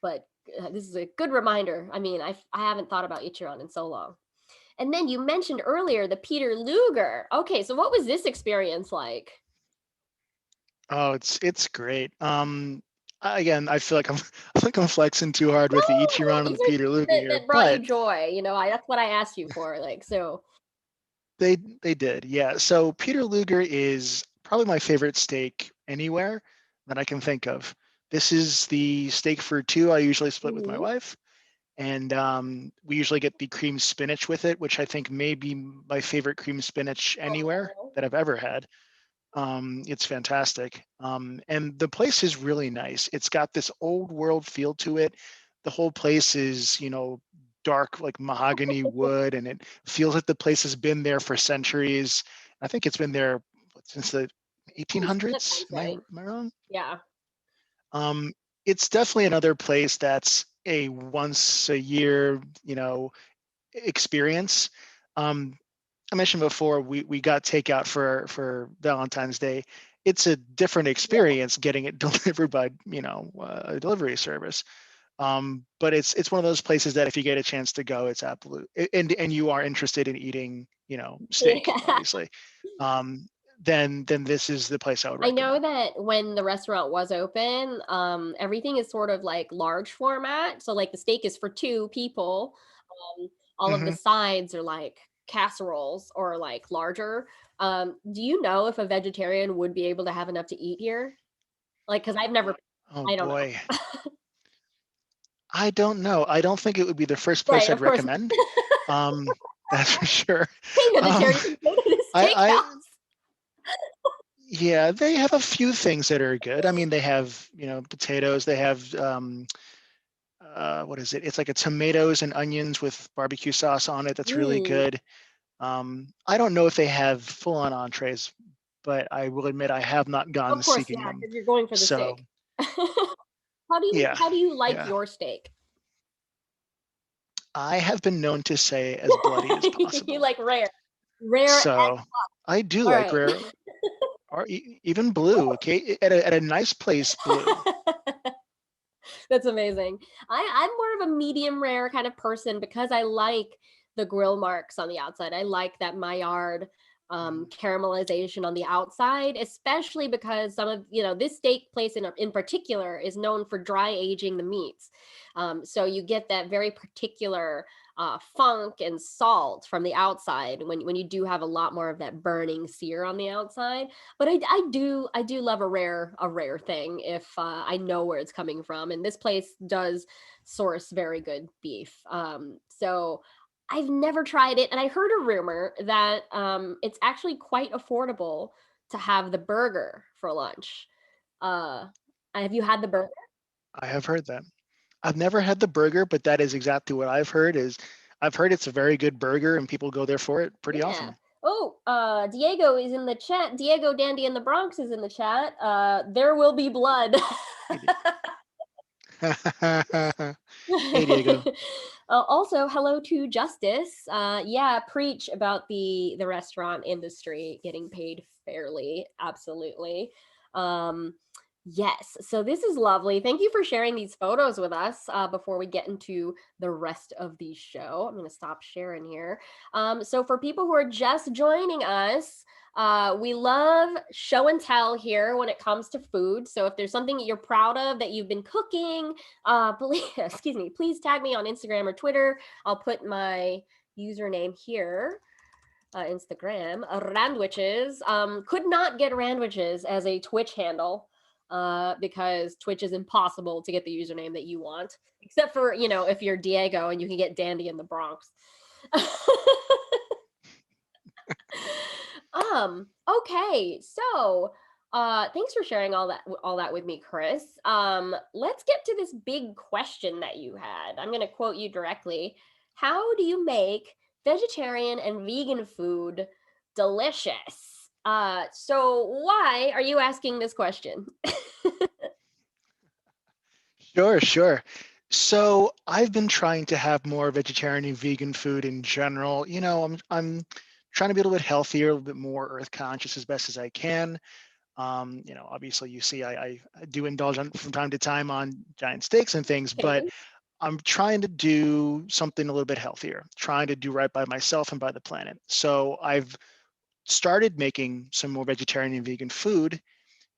But this is a good reminder. I mean, I haven't thought about Ichiran in so long. And then you mentioned earlier the Peter Luger. Okay, so what was this experience like? Oh, it's great. again, I feel like I'm flexing too hard with the No, Ichiran and these the are Peter things Luger here, that brought you but joy. That's what I asked you for. Like, so. they did, yeah. So Peter Luger is probably my favorite steak anywhere that I can think of. This is the steak for two I usually split with my Mhm. wife, and we usually get the cream spinach with it, which I think may be my favorite cream spinach anywhere Oh. that I've ever had. It's fantastic. And the place is really nice. It's got this old world feel to it. The whole place is, dark like mahogany wood, and it feels like the place has been there for centuries. I think it's been there since the That 1800s. sounds Am I right. am I wrong? Yeah. Um, it's definitely another place that's a once a year, experience. Um, I mentioned before we got takeout for Valentine's Day. It's a different Yeah. experience getting it delivered by a delivery service. But it's one of those places that if you get a chance to go, it's absolute and you are interested in eating steak, Yeah. obviously. Um, then this is the place I would I know recommend. that when the restaurant was open, everything is sort of like large format. So like the steak is for two people. Um, all of the Hmm. sides are like casseroles or like larger. Do you know if a vegetarian would be able to have enough to eat here? Like, because I've never, Oh I don't boy, know. I don't know. I don't think it would be the first place Right, I'd of course. recommend. That's for sure. Hey, Um, vegetarian, go to this I steakhouse. Yeah, they have a few things that are good. I mean, they have, potatoes. They have, what is it? It's like a tomatoes and onions with barbecue sauce on it. That's really Mm, good. I don't know if they have full-on entrees, but I will admit I have not gone of course, seeking yeah, them. because you're going for the So steak. How do you yeah, how do you like yeah. your steak? I have been known to say as bloody as You possible. like rare. Rare. So I do All like right. rare or even blue. Okay, at a nice place, blue. That's amazing. I'm more of a medium rare kind of person because I like the grill marks on the outside. I like that Maillard Mhm. caramelization on the outside, especially because some of this steak place in particular is known for dry aging the meats. So you get that very particular funk and salt from the outside when you do have a lot more of that burning sear on the outside. But I do love a rare thing if I know where it's coming from, and this place does source very good beef. So I've never tried it, and I heard a rumor that it's actually quite affordable to have the burger for lunch. Uh, have you had the burger? I have heard that. I've never had the burger, but that is exactly what I've heard it's a very good burger and people go there for it pretty Yeah. often. Oh, Diego is in the chat. Diego Dandy in the Bronx is in the chat. There will be blood. Hey, hey Diego. Also, hello to Justice. Yeah, preach about the restaurant industry getting paid fairly. Absolutely. Um, yes. So this is lovely. Thank you for sharing these photos with us. Before we get into the rest of the show, I'm going to stop sharing here. So for people who are just joining us. We love show and tell here when it comes to food. So if there's something that you're proud of that you've been cooking, please, excuse me, please tag me on Instagram or Twitter. I'll put my username here. Instagram, Randwiches. Could not get Randwiches as a Twitch handle because Twitch is impossible to get the username that you want, except for, if you're Diego and you can get Dandy in the Bronx. Okay, so thanks for sharing all that with me, Kris. Let's get to this big question that you had. I'm going to quote you directly. How do you make vegetarian and vegan food delicious? So why are you asking this question? Sure, sure. So I've been trying to have more vegetarian and vegan food in general. I'm trying to be a little bit healthier, a little bit more earth conscious as best as I can. Obviously you see I do indulge from time to time on giant steaks and things, but Same. I'm trying to do something a little bit healthier, trying to do right by myself and by the planet. So I've started making some more vegetarian and vegan food,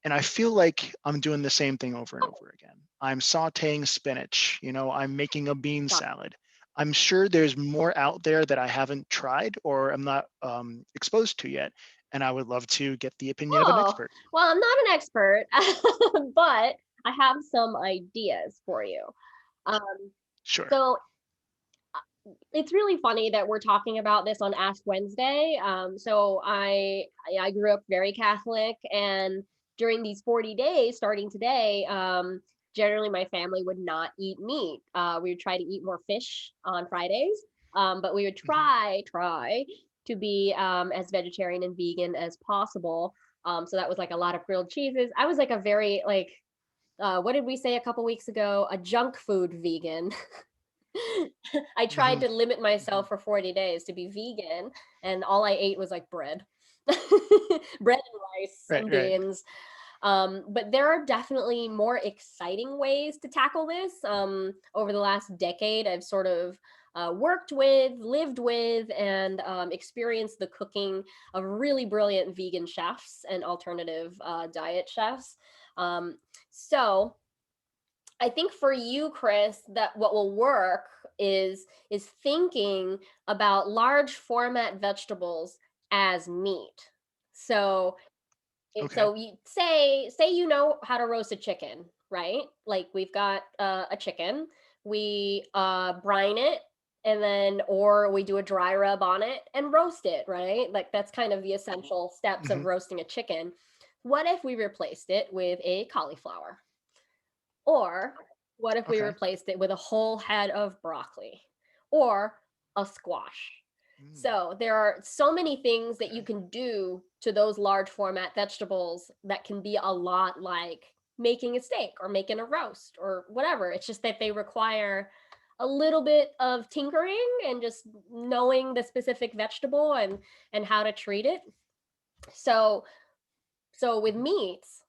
And I feel like I'm doing the same thing over and over again. I'm sauteing spinach, I'm making a bean salad. I'm sure there's more out there that I haven't tried or I'm not exposed to yet. And I would love to get the opinion of an Oh, expert. well, I'm not an expert, but I have some ideas for you. Um, Sure. so it's really funny that we're talking about this on Ash Wednesday. So I grew up very Catholic, and during these 40 days, starting today, generally my family would not eat meat. We would try to eat more fish on Fridays, but we would Mhm. try to be as vegetarian and vegan as possible. So that was like a lot of grilled cheeses. I was like a very like what did we say a couple weeks ago? A junk food vegan. I tried Mhm. to limit Mhm. myself for 40 days to be vegan, and all I ate was like bread, bread and rice Right, and right. beans. But there are definitely more exciting ways to tackle this. Over the last decade, I've sort of worked with, lived with, and experienced the cooking of really brilliant vegan chefs and alternative diet chefs. Um, so I think for you, Kris, that what will work is thinking about large format vegetables as meat. So Okay. so you say you know how to roast a chicken, right? Like we've got a chicken, we brine it, and then or we do a dry rub on it and roast it, right? Like that's kind of the essential steps of Mhm. roasting a chicken. What if we replaced it with a cauliflower? Or what if we Okay. replaced it with a whole head of broccoli or a squash? Mm. So there are so many things that you Okay. can do to those large format vegetables that can be a lot like making a steak or making a roast or whatever. It's just that they require a little bit of tinkering and just knowing the specific vegetable and how to treat it. So so with Mhm. meats,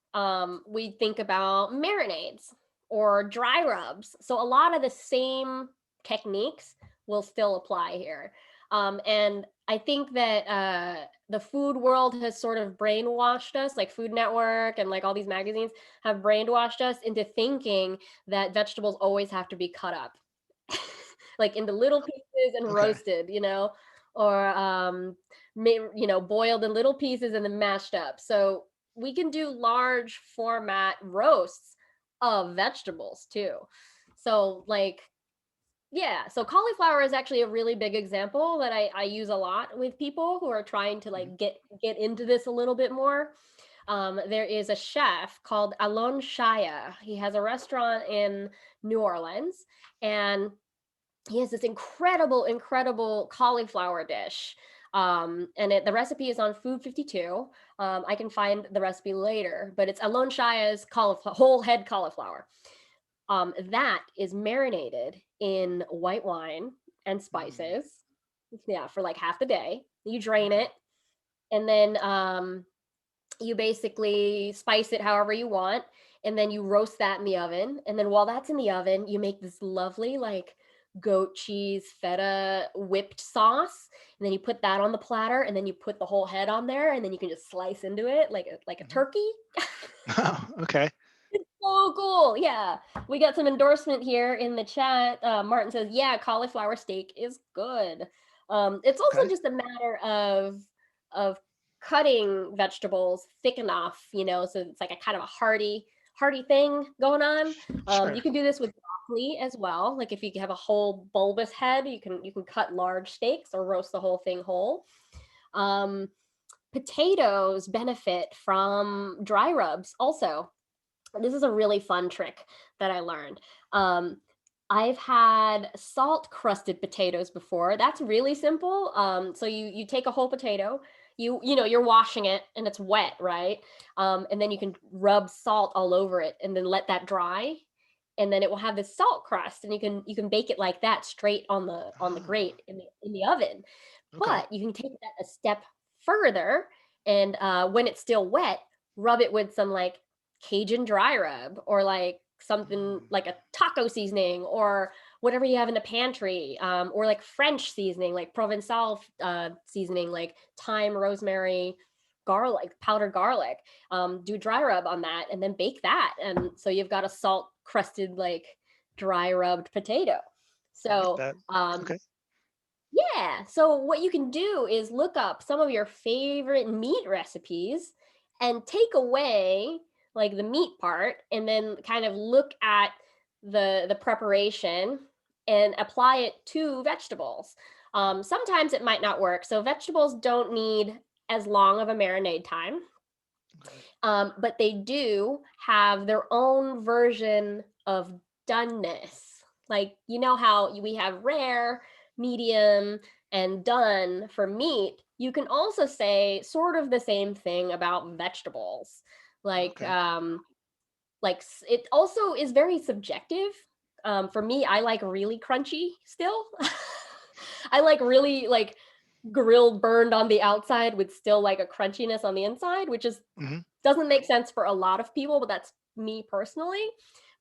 we think about marinades or dry rubs. So a lot of the same techniques will still apply here. And I think that the food world has sort of brainwashed us, like Food Network and like all these magazines have brainwashed us into thinking that vegetables always have to be cut up, like into little pieces and Okay. roasted, or boiled in little pieces and then mashed up. So we can do large format roasts of vegetables too. So like yeah, so cauliflower is actually a really big example that I use a lot with people who are trying to Mhm. like get into this a little bit more. There is a chef called Alon Shaya. He has a restaurant in New Orleans, and he has this incredible cauliflower dish. The recipe is on Food 52. I can find the recipe later, but it's Alon Shaya's whole head cauliflower. That is marinated in white wine and Mm. spices. Yeah, for like half the day. You drain Okay. it, and then you basically spice it however you want, and then you roast that in the oven. And then while that's in the oven, you make this lovely like goat cheese feta whipped sauce, and then you put that on the platter, and then you put the whole head on there, and then you can just slice into it like a Mhm. turkey. Oh, okay. So cool. Yeah. We got some endorsement here in the chat. Martin says, yeah, cauliflower steak is good. It's also Okay. just a matter of cutting vegetables thick enough, so it's like a kind of a hearty thing going on. You Sure. can do this with broccoli as well. Like if you have a whole bulbous head, you can cut large steaks or roast the whole thing whole. Um, Potatoes benefit from dry rubs also. This is a really fun trick that I learned. Um, I've had salt crusted potatoes before. That's really simple. So you take a whole potato, you're washing it and it's wet, right? And then you can rub salt all over it and then let that dry, and then it will have this salt crust, and you can bake it like that straight on the Ah, grate in the oven. okay. But you can take that a step further, and when it's still wet, rub it with some like Cajun dry rub or like something Mm. like a taco seasoning or whatever you have in the pantry, or like French seasoning, like Provençal seasoning, like thyme, rosemary, garlic, powdered garlic. Do dry rub on that and then bake that. And so you've got a salt crusted, like dry rubbed potato. I like So that. Okay. yeah, so what you can do is look up some of your favorite meat recipes and take away like the meat part and then kind of look at the preparation and apply it to vegetables. Sometimes it might not work. So vegetables don't need as long of a marinade time, Okay. but they do have their own version of doneness. Like, you know how we have rare, medium, and done for meat. You can also say sort of the same thing about vegetables. Like, Okay. it also is very subjective. For me, I like really crunchy still. I like really like grilled burned on the outside with still like a crunchiness on the inside, which is Hmm. doesn't make sense for a lot of people, but that's me personally.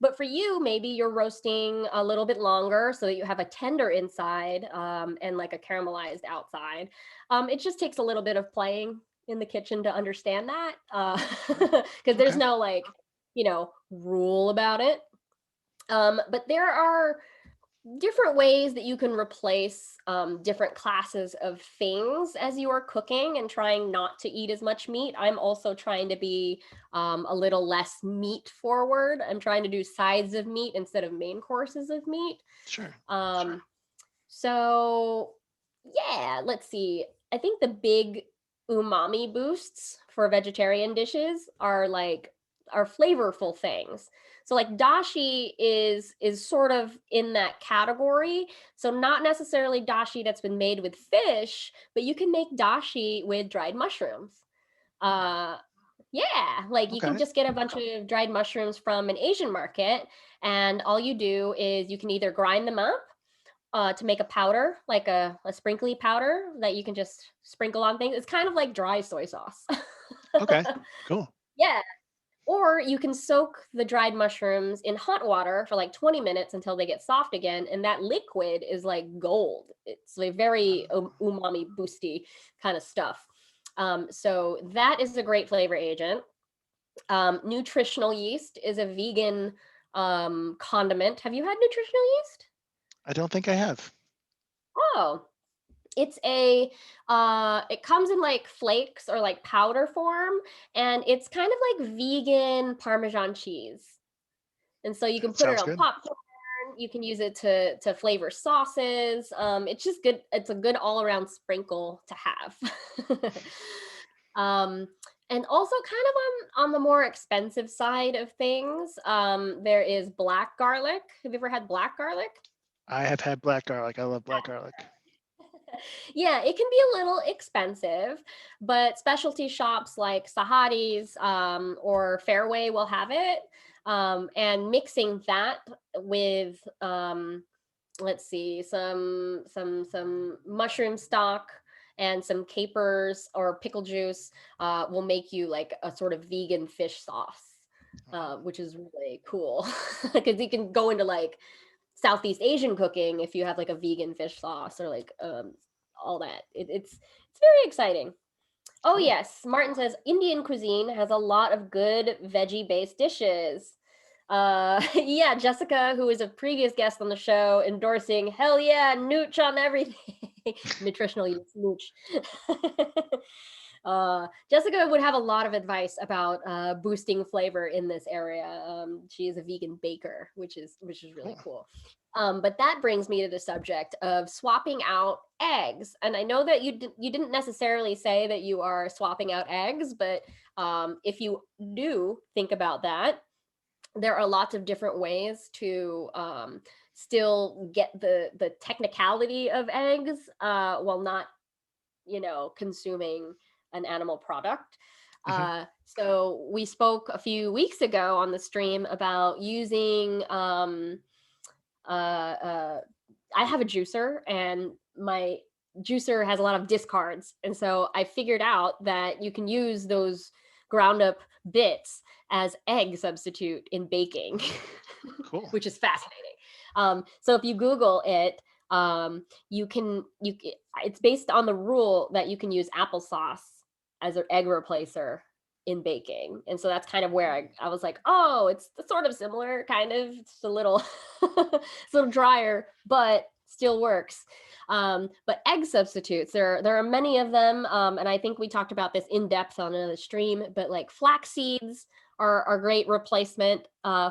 But for you, maybe you're roasting a little bit longer so that you have a tender inside and like a caramelized outside. It just takes a little bit of playing in the kitchen to understand that because there's Okay. no like, rule about it. But there are different ways that you can replace different classes of things as you are cooking and trying not to eat as much meat. I'm also trying to be a little less meat forward. I'm trying to do sides of meat instead of main courses of meat. Sure. Um, so, yeah, let's see. I think the big umami boosts for vegetarian dishes are flavorful things. So like dashi is sort of in that category. So not necessarily dashi that's been made with fish, but you can make dashi with dried mushrooms. Uh yeah, like you can Okay. just get a bunch of dried mushrooms from an Asian market, and all you do is you can either grind them up to make a powder, like a sprinkly powder that you can just sprinkle on things. It's kind of like dry soy sauce. Okay. Cool. Yeah. Or you can soak the dried mushrooms in hot water for like 20 minutes until they get soft again. And that liquid is like gold. It's a very umami boosty kind of stuff. So that is a great flavor agent. Nutritional yeast is a vegan condiment. Have you had nutritional yeast? I don't think I have. Oh, it's it comes in like flakes or like powder form, and it's kind of like vegan Parmesan cheese. And so you can That put it sounds on good. popcorn, you can use it to flavor sauces. It's just good. It's a good all around sprinkle to have. um, and also kind of on the more expensive side of things, there is black garlic. Have you ever had black garlic? I have had black garlic. I love black garlic. Yeah, it can be a little expensive, but specialty shops like Sahadi's or Fairway will have it. And mixing that with let's see, some mushroom stock and some capers or pickle juice will make you like a sort of vegan fish sauce, which is really cool because you can go into like Southeast Asian cooking if you have like a vegan fish sauce or like all that. It's very exciting. Oh Cool. yes, Martin says Indian cuisine has a lot of good veggie based dishes. Yeah, Jessica, who is a previous guest on the show, endorsing hell yeah, nooch on everything. Nutritional use, nooch. Jessica would have a lot of advice about boosting flavor in this area. She is a vegan baker, which is really Cool. cool. But that brings me to the subject of swapping out eggs. And I know that you didn't necessarily say that you are swapping out eggs, but if you do think about that, there are lots of different ways to still get the technicality of eggs while not, consuming an animal product. Hmm. So we spoke a few weeks ago on the stream about using I have a juicer, and my juicer has a lot of discards. And so I figured out that you can use those ground up bits as egg substitute in baking, Cool. which is fascinating. So if you Google it, you it's based on the rule that you can use applesauce as an egg replacer in baking. And so that's kind of where I was like, oh, it's sort of similar, kind of. It's a little, it's a little drier, but still works. But egg substitutes, there are many of them. And I think we talked about this in depth on another stream, but like flax seeds are great replacement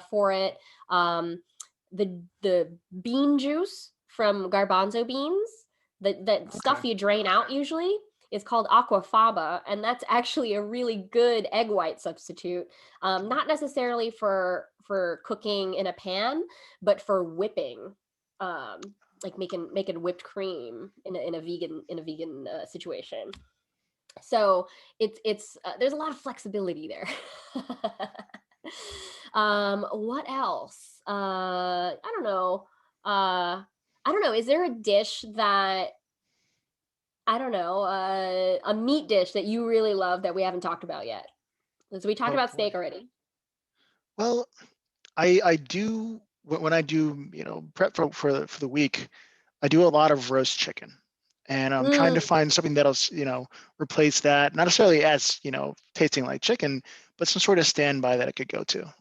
for it. The bean juice from garbanzo beans, that stuff you drain out usually, is called aquafaba, and that's actually a really good egg white substitute. Not necessarily for cooking in a pan, but for whipping, like making whipped cream in a vegan situation. So it's there's a lot of flexibility there. What else? I don't know. I don't know. Is there a dish that, I don't know, a meat dish that you really love that we haven't talked about yet? So we talked Oh about steak boy. already. Well, I do when I do, prep for the week, I do a lot of roast chicken. And I'm trying to Mm, find something that'll, replace that, not necessarily as, tasting like chicken, but some sort of standby that it could go to.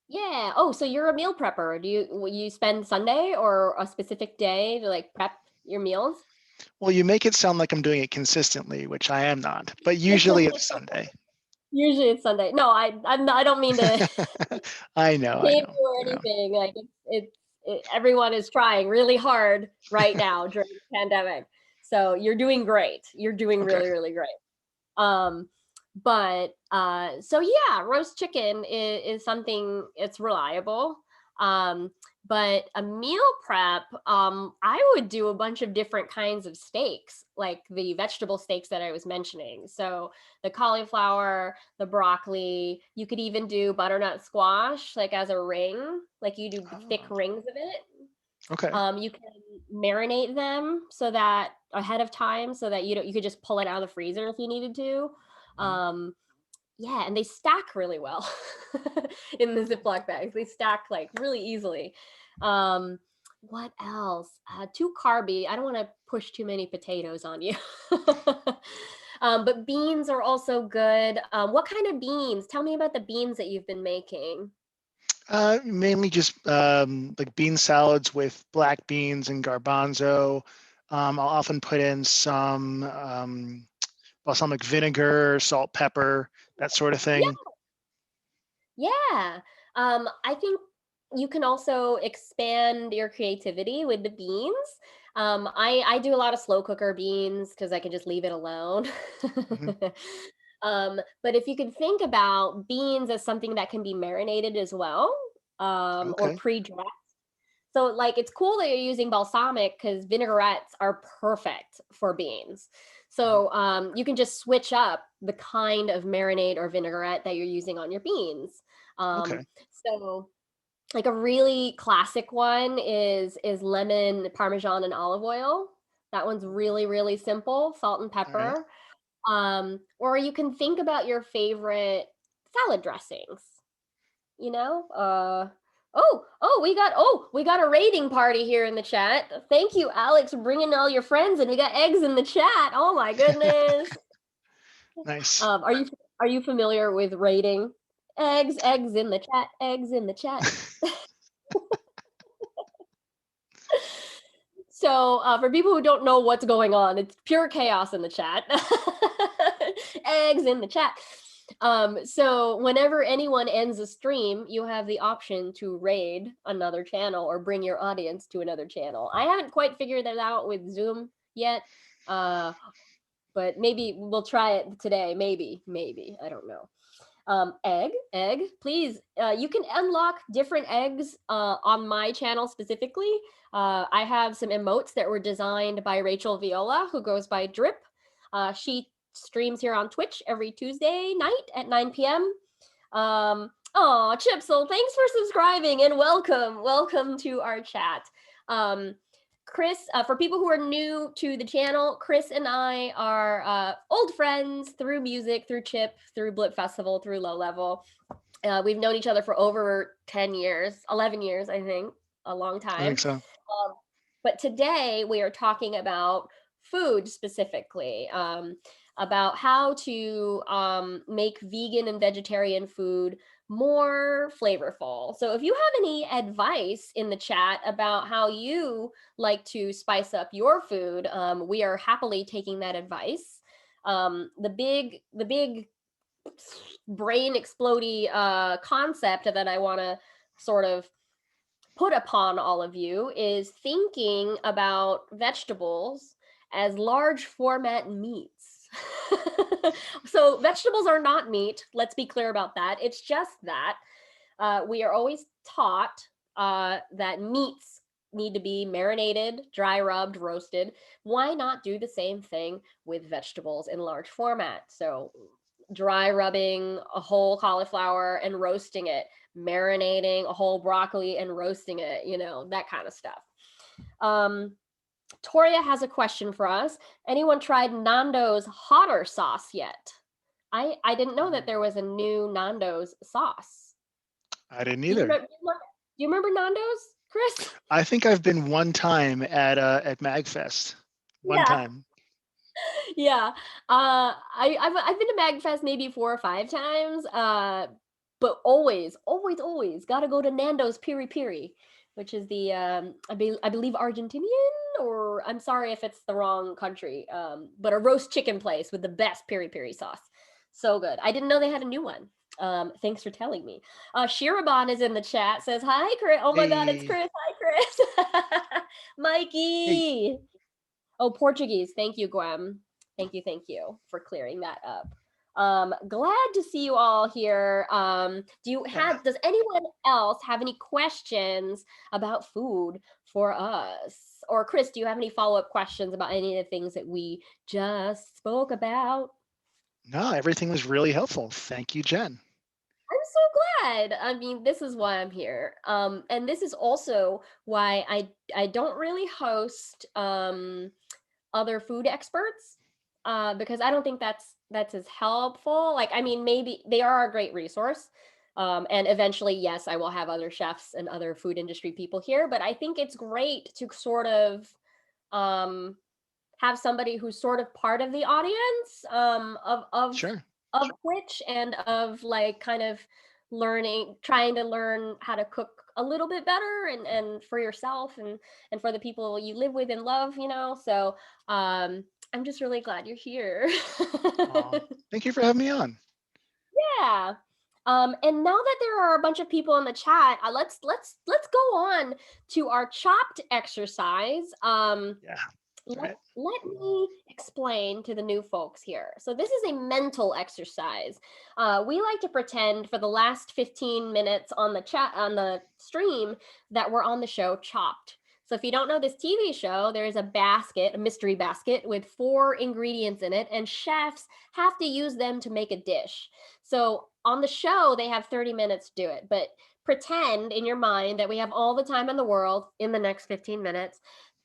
yeah. Oh, so you're a meal prepper. Will you spend Sunday or a specific day to like prep your meals? Well, you make it sound like I'm doing it consistently, which I am not, but usually it's Sunday. Usually it's Sunday. No, I don't mean to I know, I shame know, you or I know. anything. Like everyone is trying really hard right now during the pandemic. So you're doing great. You're doing Okay. really, really great. Um, but so yeah, roast chicken is something, it's reliable. Um, but a meal prep, I would do a bunch of different kinds of steaks, like the vegetable steaks that I was mentioning. So the cauliflower, the broccoli, you could even do butternut squash, like as a ring, like you do thick Oh, rings of it. okay. You can marinate them so that ahead of time, so that you could just pull it out of the freezer if you needed to. Mhm. Um, yeah, and they stack really well in the Ziploc bags. They stack like really easily. Um, what else? Too carby. I don't want to push too many potatoes on you. But beans are also good. What kind of beans? Tell me about the beans that you've been making. Mainly just like bean salads with black beans and garbanzo. I'll often put in some balsamic vinegar, salt, pepper, that sort of thing. Yeah. I think you can also expand your creativity with the beans. I do a lot of slow cooker beans because I can just leave it alone. Hmm. But if you could think about beans as something that can be marinated as well, or Okay. pre-dressed. So like it's cool that you're using balsamic because vinaigrettes are perfect for beans. Mhm. So you can just switch up the kind of marinade or vinaigrette that you're using on your beans. Um, Okay. so like a really classic one is lemon, parmesan, and olive oil. That one's really, really simple, salt and All right. pepper. Or you can think about your favorite salad dressings, you know? We got a rating party here in the chat. Thank you, Alex, for bringing all your friends, and we got eggs in the chat. Oh my goodness. Nice. Are you familiar with rating? Eggs in the chat, eggs in the chat. So, for people who don't know what's going on, it's pure chaos in the chat. Eggs in the chat. So whenever anyone ends a stream, you have the option to raid another channel or bring your audience to another channel. I haven't quite figured that out with Zoom yet, but maybe we'll try it today. Maybe. I don't know. Egg, please. You can unlock different eggs on my channel specifically. I have some emotes that were designed by Rachel Viola, who goes by Drip. She streams here on Twitch every Tuesday night at 9 p.m. Oh, Chipsel, thanks for subscribing and welcome to our chat. Kris, for people who are new to the channel, Kris and I are old friends through music, through Chip, through Blip Festival, through Low Level. We've known each other for over 10 years, 11 years, I think, a long I think time. so. But today we are talking about food specifically. about how to make vegan and vegetarian food more flavorful. So if you have any advice in the chat about how you like to spice up your food, we are happily taking that advice. The big brain explodey concept that I want to sort of put upon all of you is thinking about vegetables as large format meats. So vegetables are not meat. Let's be clear about that. It's just that we are always taught that meats need to be marinated, dry rubbed, roasted. Why not do the same thing with vegetables in large format? So dry rubbing a whole cauliflower and roasting it, marinating a whole broccoli and roasting it, you know, that kind of stuff. Toria has a question for us. Anyone tried Nando's hotter sauce yet? I didn't know that there was a new Nando's sauce. I didn't either. Do you remember Nando's, Kris? I think I've been one time at MagFest. One time. Yeah. I've been to MagFest maybe 4 or 5 times. But always gotta go to Nando's Piri Piri, which is the I believe Argentinian, or I'm sorry if it's the wrong country, but a roast chicken place with the best piri piri sauce. So good. I didn't know they had a new one. Thanks for telling me. Shiraban is in the chat, says hi Kris. Oh my god, it's Kris. Hi Kris. Mikey. Hey. Oh, Portuguese. Thank you, Gwem. Thank you for clearing that up. Glad to see you all here. Does anyone else have any questions about food for us? Or Kris, do you have any follow-up questions about any of the things that we just spoke about? No, everything was really helpful. Thank you, Jenn. I'm so glad. I mean, this is why I'm here. And this is also why I don't really host other food experts, because I don't think that's as helpful. Like, I mean, maybe they are a great resource. And eventually, yes, I will have other chefs and other food industry people here, but I think it's great to sort of have somebody who's sort of part of the audience of Sure. Of Twitch, and of like kind of trying to learn how to cook a little bit better, and for yourself and for the people you live with and love, you know. So I'm just really glad you're here. Thank you for having me on. Yeah. And now that there are a bunch of people in the chat, let's go on to our chopped exercise. Yeah. Let me explain to the new folks here. So this is a mental exercise. We like to pretend for the last 15 minutes on the stream that we're on the show Chopped. So if you don't know this TV show, there is a mystery basket with 4 ingredients in it, and chefs have to use them to make a dish. So on the show, they have 30 minutes to do it, but pretend in your mind that we have all the time in the world in the next 15 minutes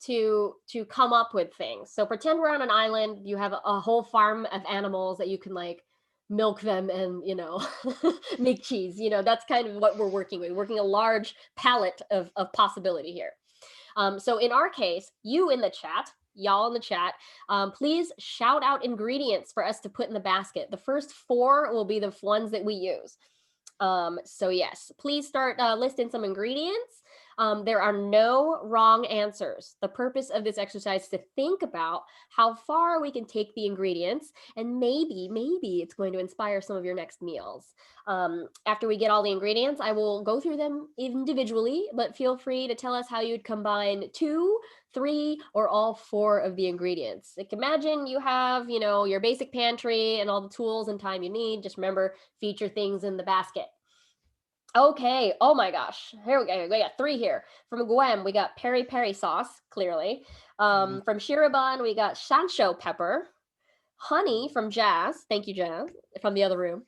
to come up with things. So pretend we're on an island, you have a whole farm of animals that you can like milk them and, you know, make cheese. You know, that's kind of what we're working with. Working a large palette of possibility here. So in our case, you in the chat, y'all in the chat, please shout out ingredients for us to put in the basket. The first 4 will be the ones that we use. So yes, please start listing some ingredients. There are no wrong answers. The purpose of this exercise is to think about how far we can take the ingredients, and maybe it's going to inspire some of your next meals. After we get all the ingredients, I will go through them individually, but feel free to tell us how you'd combine 2, 3, or all 4 of the ingredients. Like, imagine you have, you know, your basic pantry and all the tools and time you need. Just remember, feature things in the basket. Okay. Oh my gosh. Here we go. We got 3 here. From Gwem, we got Periphery Sauce, clearly. From Shiraban, we got Shancho pepper. Honey from Jazz. Thank you, Jazz, from the other room.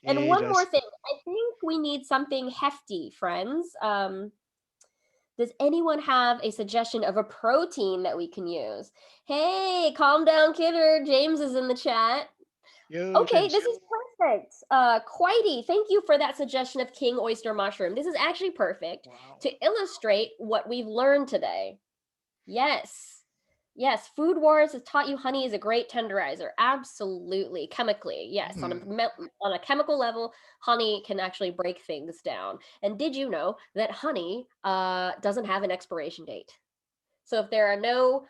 And one more thing. I think we need something hefty, friends. Does anyone have a suggestion of a protein that we can use? Hey, calm down, kidder. James is in the chat. Okay, James. This is perfect. Quitey, thank you for that suggestion of king oyster mushroom. This is actually perfect to illustrate what we've learned today. Yes. Yes, Food Wars has taught you honey is a great tenderizer. Absolutely, chemically, yes. On a chemical level, honey can actually break things down. And did you know that honey doesn't have an expiration date? So if there are no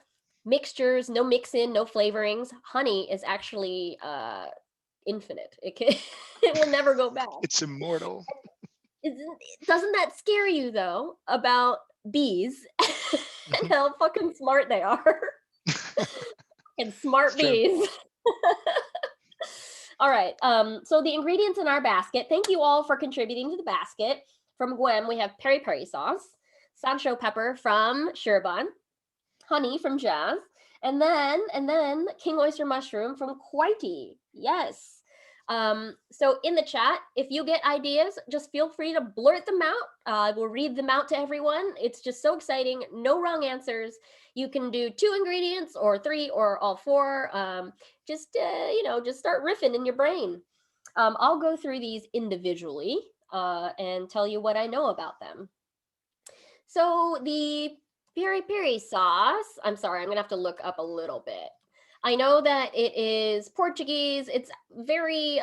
mixtures, no mix-in, no flavorings, honey is actually infinite. It can it will never go bad. It's immortal. Doesn't that scare you though about bees and Mhm. how fucking smart they are? And It's smart true. bees. All right. So the ingredients in our basket. Thank you all for contributing to the basket. From Gwen, we have peri sauce, sancho pepper from Shirban, honey from Jazz, and then king oyster mushroom from Quitey. Yes. So in the chat, if you get ideas, just feel free to blurt them out. We'll read them out to everyone. It's just so exciting. No wrong answers. You can do 2 ingredients or 3 or all 4. Just start riffing in your brain. I'll go through these individually and tell you what I know about them. So the peri sauce, I'm sorry, I'm gonna have to look up a little bit. I know that it is Portuguese. It's very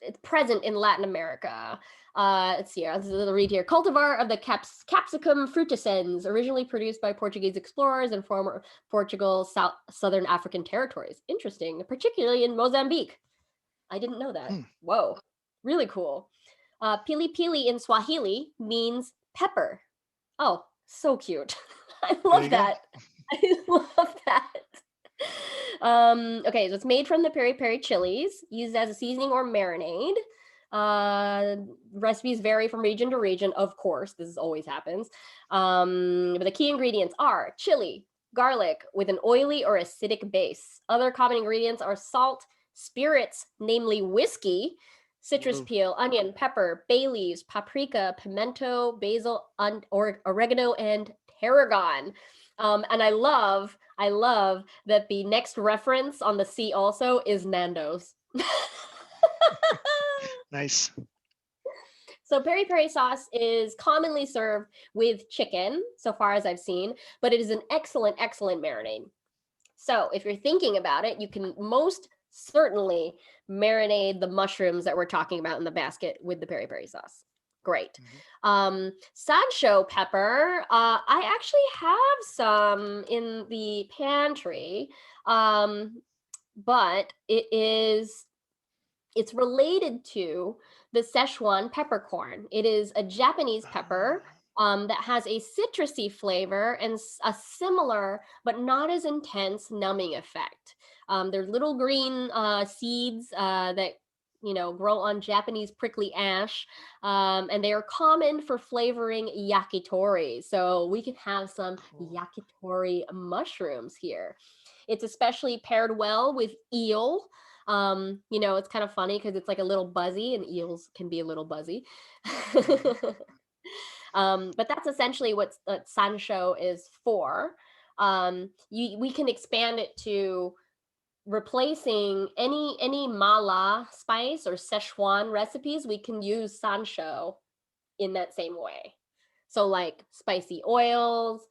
it's present in Latin America. Let's see here. This is a read here. Cultivar of the Capsicum frutescens, originally produced by Portuguese explorers and former Portugal's southern African territories. Interesting, particularly in Mozambique. I didn't know that. Whoa, really cool. Pili pili in Swahili means pepper. Oh, so cute. I There you love go. that. I love that. Okay, so it's made from the peri chilies, used as a seasoning or marinade. Recipes vary from region to region, of course. This always happens. But the key ingredients are chili, garlic with an oily or acidic base. Other common ingredients are salt, spirits, namely whiskey, citrus Whoa. peel, onion, pepper, bay leaves, paprika, pimento, basil, or oregano, and tarragon. And I love that the next reference on the C also is Nando's. Nice. So peri sauce is commonly served with chicken, so far as I've seen, but it is an excellent, excellent marinade. So if you're thinking about it, you can most certainly marinate the mushrooms that we're talking about in the basket with the peri sauce. Great. Sancho pepper. I actually have some in the pantry, but it's related to the Szechuan peppercorn. It is a Japanese pepper that has a citrusy flavor and a similar but not as intense numbing effect. They're little green seeds that grow on Japanese prickly ash, and they are common for flavoring yakitori. So we can have some yakitori mushrooms here. It's especially paired well with eel. It's kind of funny because it's like a little buzzy, and eels can be a little buzzy. But that's essentially what Sancho is for. We can expand it to replacing any mala spice or Szechuan recipes. We can use Sancho in that same way. So like spicy oils,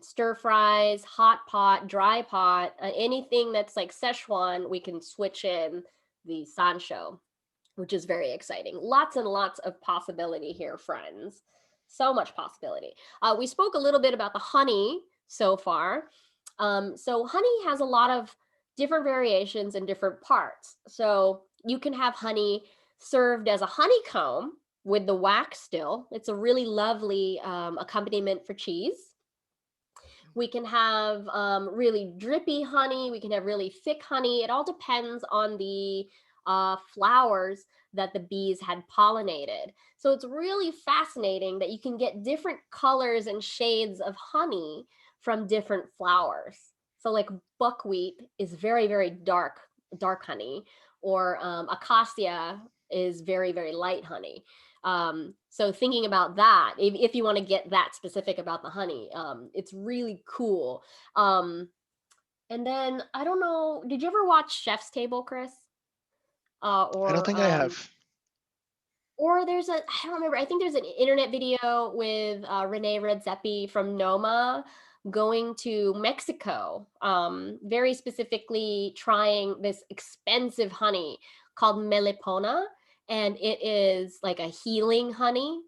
stir fries, hot pot, dry pot, anything that's like Szechuan, we can switch in the Sancho, which is very exciting. Lots and lots of possibility here, friends. So much possibility. We spoke a little bit about the honey so far. So honey has a lot of different variations and different parts. So you can have honey served as a honeycomb with the wax still. It's a really lovely accompaniment for cheese. We can have really drippy honey. We can have really thick honey. It all depends on the flowers that the bees had pollinated. So it's really fascinating that you can get different colors and shades of honey from different flowers. So like buckwheat is very, very dark honey, or acacia is very, very light honey. So thinking about that, if you want to get that specific about the honey, it's really cool. And then I don't know, did you ever watch Chef's Table, Kris? I don't think I have. Or I don't remember. I think there's an internet video with Renee Redzepi from Noma going to Mexico, very specifically trying this expensive honey called melipona, and it is like a healing honey.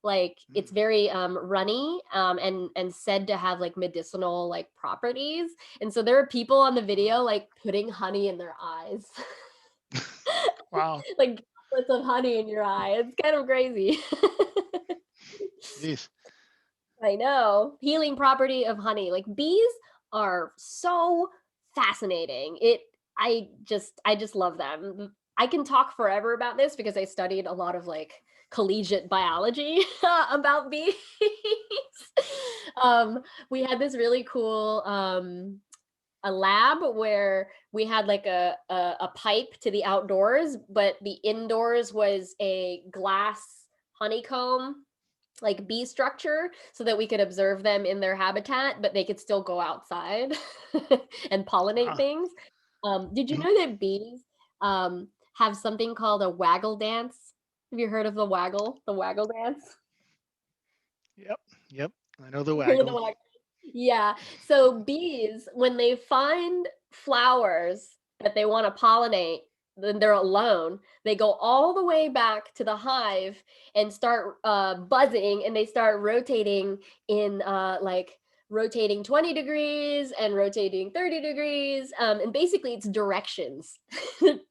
Like it's very runny and said to have like medicinal like properties. And so there are people on the video like putting honey in their eyes. Wow. Like droplets of honey in your eye. It's kind of crazy. Jeez. I know. Healing property of honey. Like bees are so fascinating. I just love them. I can talk forever about this because I studied a lot of like collegiate biology about bees. We had this really cool a lab where we had like a pipe to the outdoors, but the indoors was a glass honeycomb like bee structure so that we could observe them in their habitat, but they could still go outside and pollinate Wow. things. Did you Mhm. know that bees have something called a waggle dance? Have you heard of the waggle dance? Yep. Yep. I know the Heard of the waggle. waggle? Yeah. So bees, when they find flowers that they want to pollinate, then they're alone. They go all the way back to the hive and start buzzing, and they start rotating in like rotating 20 degrees and rotating 30 degrees. And basically, it's directions.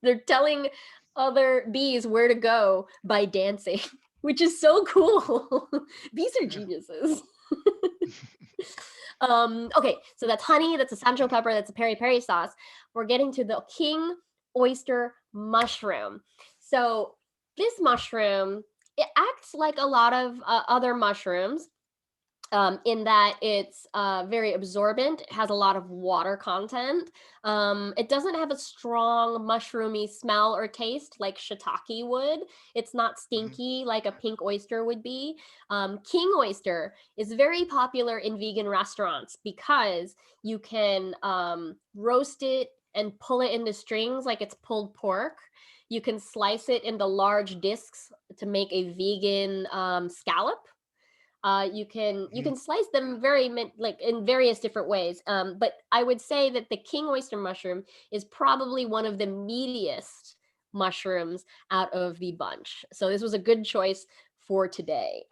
They're telling other bees where to go by dancing, which is so cool. Bees are Yeah. geniuses. Okay, so that's honey, that's a Sancho pepper, that's a peri peri sauce. We're getting to the king oyster mushroom. So this mushroom, it acts like a lot of other mushrooms, in that it's very absorbent. It has a lot of water content. It doesn't have a strong mushroomy smell or taste like shiitake would. It's not Mhm. stinky like a pink oyster would be. King oyster is very popular in vegan restaurants because you can roast it and pull it into strings like it's pulled pork. You can slice it into large discs to make a vegan scallop. You Mhm. can slice them like in various different ways. But I would say that the king oyster mushroom is probably one of the meatiest mushrooms out of the bunch. So this was a good choice for today.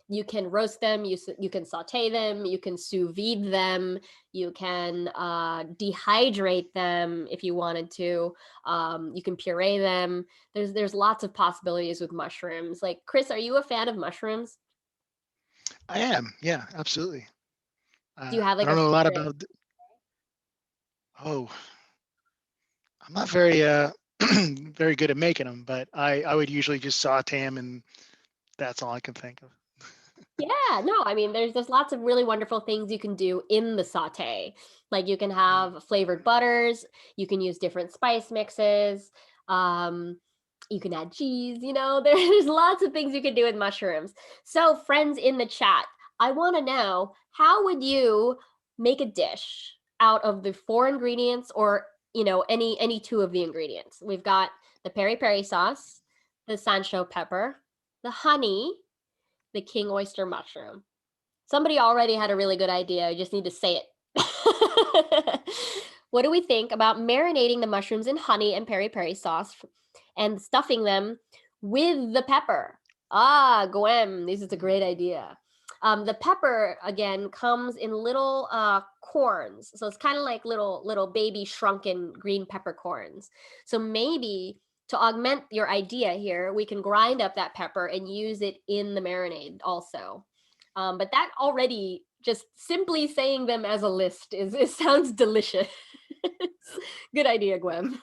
You can roast them, you can saute them, you can sous vide them, you can dehydrate them if you wanted to. You can puree them. There's lots of possibilities with mushrooms. Like Kris, are you a fan of mushrooms? I am. Yeah, absolutely. Do you have I like don't a know a lot favorite? about. Oh, I'm not very very good at making them, but I would usually just saute them, and that's all I can think of. Yeah, no, I mean there's lots of really wonderful things you can do in the saute. Like you can Mm. have flavored butters, you can use different spice mixes, um, you can add cheese, there's lots of things you can do with mushrooms. So friends in the chat, I want to know how would you make a dish out of the four ingredients or any two of the ingredients. We've got the peri peri sauce, the Sancho pepper, the honey, the king oyster mushroom. Somebody already had a really good idea. You just need to say it. What do we think about marinating the mushrooms in honey and peri peri sauce and stuffing them with the pepper? Ah, Gwen, this is a great idea. The pepper again comes in little corns, so it's kind of like little baby shrunken green peppercorns. So maybe to augment your idea here, we can grind up that pepper and use it in the marinade also. But that already, just simply saying them as a list, it sounds delicious. Good idea, Gwen.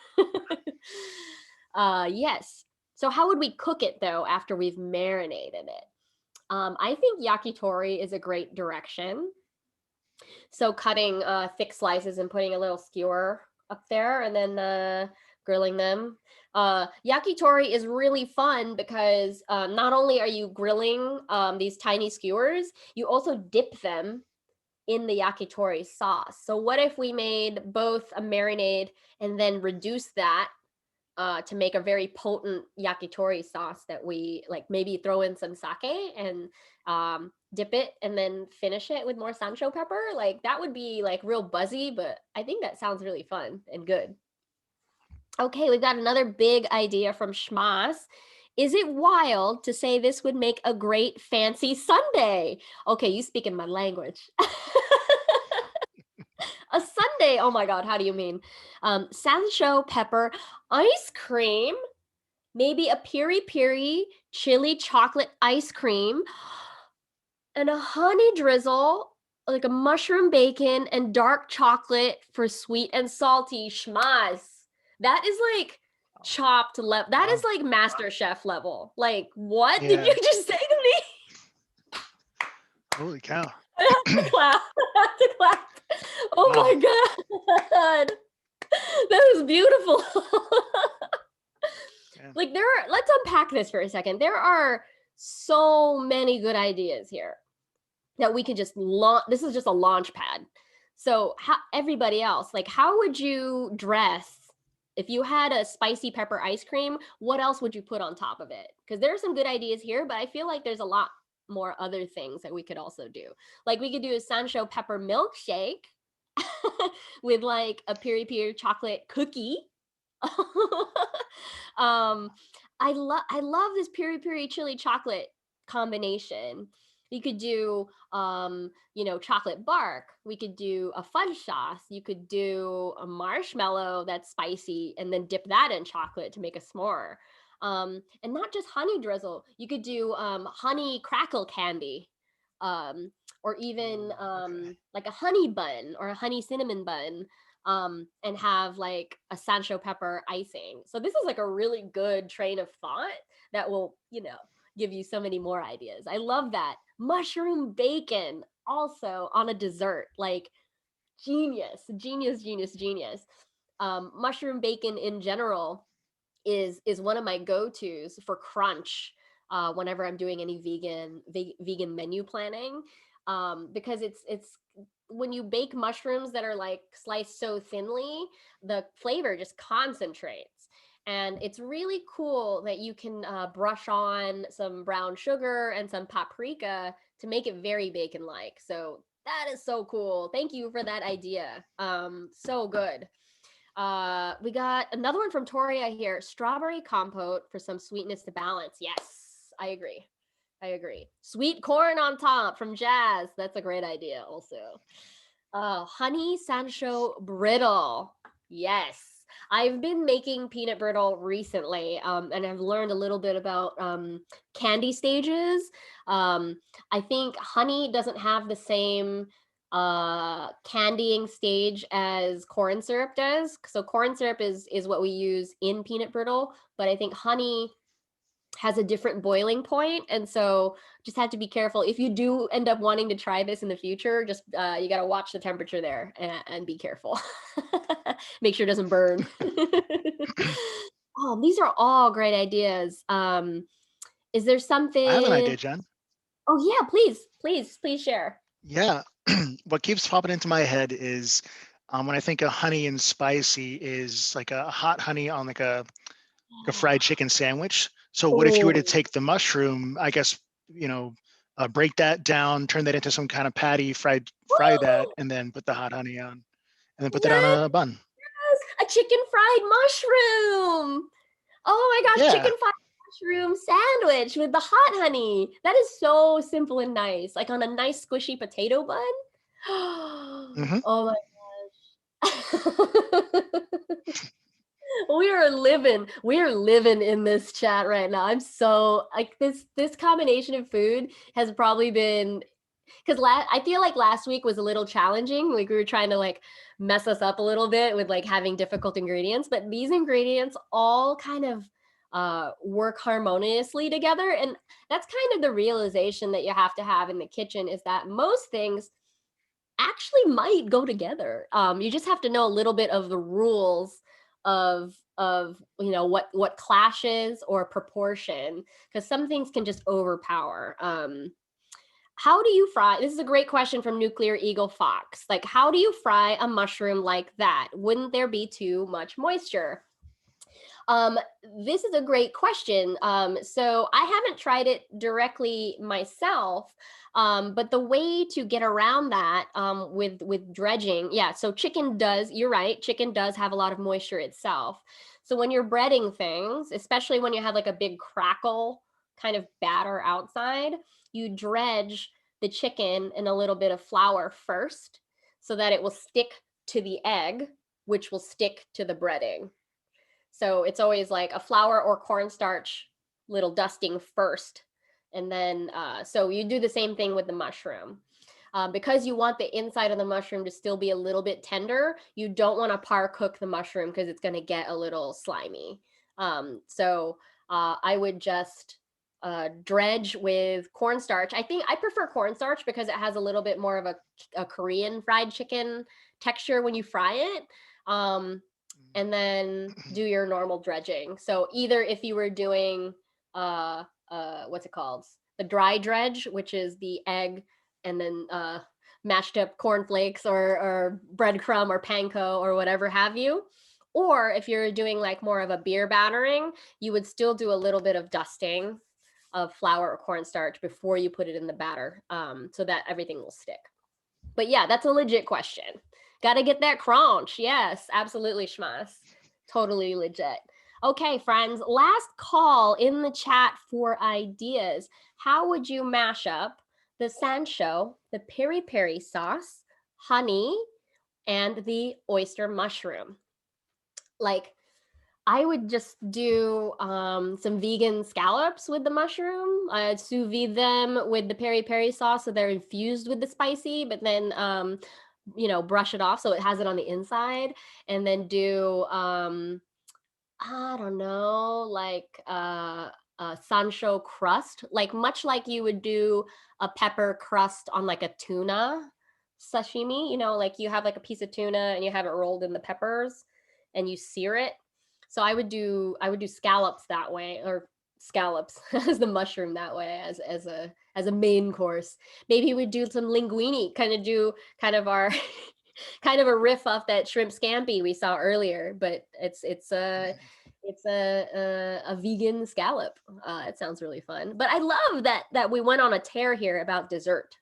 Yes. So how would we cook it though after we've marinated it? I think yakitori is a great direction. So cutting thick slices and putting a little skewer up there and then grilling them. Yakitori is really fun because not only are you grilling these tiny skewers, you also dip them in the yakitori sauce. So what if we made both a marinade and then reduce that to make a very potent yakitori sauce that we like maybe throw in some sake and dip it and then finish it with more sancho pepper. Like that would be like real buzzy, but I think that sounds really fun and good. Okay, we've got another big idea from Schmas. Is it wild to say this would make a great fancy sundae? Okay, you speak in my language. A sundae. Oh my God, how do you mean? Sancho pepper ice cream, maybe a piri piri chili chocolate ice cream, and a honey drizzle, like a mushroom bacon and dark chocolate for sweet and salty. Schmaz. That is like chopped level. That is Wow. like Master Chef level. Like, what did you Yeah. just say to me? Holy cow. I have to clap. I have to clap. Oh Wow. my God. That is beautiful. Yeah. Like let's unpack this for a second. There are so many good ideas here that we can just launch. This is just a launch pad. So how everybody else, like how would you dress if you had a spicy pepper ice cream? What else would you put on top of it? Because there are some good ideas here, but I feel like there's a lot more other things that we could also do. Like we could do a Sancho pepper milkshake with like a piri piri chocolate cookie. um, I love this piri piri chili chocolate combination. You could do chocolate bark. We could do a fudge sauce. You could do a marshmallow that's spicy and then dip that in chocolate to make a s'more. And not just honey drizzle. You could do honey crackle candy. Or even Okay. like a honey bun or a honey cinnamon bun, and have like a Sancho pepper icing. So this is like a really good train of thought that will, give you so many more ideas. I love that. Mushroom bacon also on a dessert, like genius, genius, genius, genius. Mushroom bacon in general is one of my go-tos for crunch whenever I'm doing any vegan menu planning, because it's when you bake mushrooms that are like sliced so thinly, the flavor just concentrates. And it's really cool that you can brush on some brown sugar and some paprika to make it very bacon like. So that is so cool. Thank you for that idea. So good. We got another one from Toria here. Strawberry compote for some sweetness to balance. Yes, I agree. I agree. Sweet corn on top from Jazz. That's a great idea also. Honey Sancho brittle. Yes. I've been making peanut brittle recently, and I've learned a little bit about candy stages. I think honey doesn't have the same candying stage as corn syrup does. So corn syrup is what we use in peanut brittle, but I think honey has a different boiling point, and so just have to be careful if you do end up wanting to try this in the future. Just you got to watch the temperature there and be careful. Make sure it doesn't burn. Oh, these are all great ideas. Is there I have an something? idea, Jen. Oh yeah, please share. Yeah. What keeps popping into my head is when I think of honey and spicy is like a hot honey on like a fried chicken sandwich. So what if you were to Oh take the mushroom, I guess, break that down, turn that into some kind of patty, fry that, and then put the hot honey on, and then put that on yes, a bun. a chicken fried mushroom. Oh my gosh, Yeah. chicken fried mushroom sandwich with the hot honey. That is so simple and nice. Like on a nice squishy potato bun. Hmm. Oh my gosh. We are living in this chat right now. I'm so like this combination of food has probably been because I feel like last week was a little challenging. Like we were trying to like mess us up a little bit with like having difficult ingredients, but these ingredients all kind of work harmoniously together. And that's kind of the realization that you have to have in the kitchen is that most things actually might go together. You just have to know a little bit of the rules of what clashes or proportion, because some things can just overpower. How do you fry? This is a great question from Nuclear Eagle Fox. Like, how do you fry a mushroom like that? Wouldn't there be too much moisture? This is a great question. So I haven't tried it directly myself, but the way to get around that with dredging, yeah. So chicken does, you're right, chicken does have a lot of moisture itself. So when you're breading things, especially when you have like a big crackle kind of batter outside, you dredge the chicken in a little bit of flour first, so that it will stick to the egg, which will stick to the breading. So it's always like a flour or cornstarch little dusting first. And then, so you do the same thing with the mushroom. Because you want the inside of the mushroom to still be a little bit tender, you don't want to par cook the mushroom because it's going to get a little slimy. I would just dredge with cornstarch. I think I prefer cornstarch because it has a little bit more of a Korean fried chicken texture when you fry it. And then do your normal dredging. So either if you were doing what's it called? The dry dredge, which is the egg and then mashed up cornflakes or breadcrumb or panko or whatever have you. Or if you're doing like more of a beer battering, you would still do a little bit of dusting of flour or cornstarch before you put it in the batter, so that everything will stick. But yeah, that's a legit question. Got to get that crunch. Yes, absolutely, Schmas. Totally legit. Okay, friends, last call in the chat for ideas. How would you mash up the Sancho, the peri-peri sauce, honey, and the oyster mushroom? Like, I would just do some vegan scallops with the mushroom. I'd sous vide them with the peri-peri sauce so they're infused with the spicy, but then brush it off so it has it on the inside, and then do I don't know, like a Sancho crust, like much like you would do a pepper crust on like a tuna sashimi, like you have like a piece of tuna and you have it rolled in the peppers and you sear it. So I would do scallops that way, or scallops as the mushroom that way as a main course. Maybe we'd do some linguine, kind of our kind of a riff off that shrimp scampi we saw earlier, but it's a vegan scallop. It sounds really fun. But I love that we went on a tear here about dessert.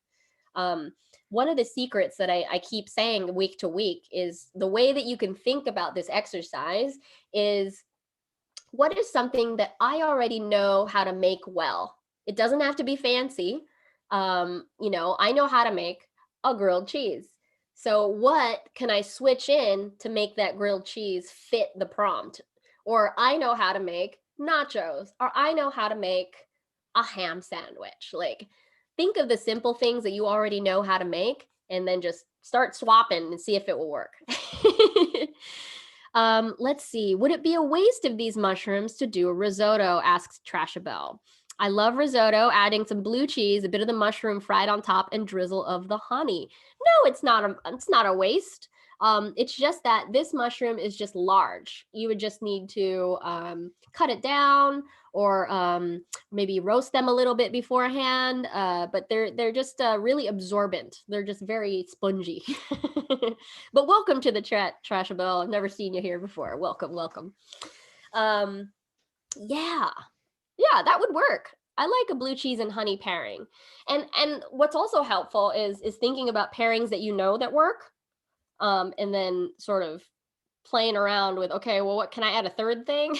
One of the secrets that I keep saying week to week is the way that you can think about this exercise is, what is something that I already know how to make well? It doesn't have to be fancy. I know how to make a grilled cheese. So what can I switch in to make that grilled cheese fit the prompt? Or I know how to make nachos, or I know how to make a ham sandwich. Like, think of the simple things that you already know how to make and then just start swapping and see if it will work. Let's see. Would it be a waste of these mushrooms to do a risotto? Asks Trashabelle. I love risotto, adding some blue cheese, a bit of the mushroom fried on top, and drizzle of the honey. No, it's not a waste. It's just that this mushroom is just large. You would just need to cut it down, or maybe roast them a little bit beforehand. But they're just really absorbent. They're just very spongy. But welcome to the chat, Trashabelle. I've never seen you here before. Welcome, welcome. Yeah, that would work. I like a blue cheese and honey pairing. And what's also helpful is thinking about pairings that you know that work, and then sort of playing around with, okay, well, what can I add a third thing?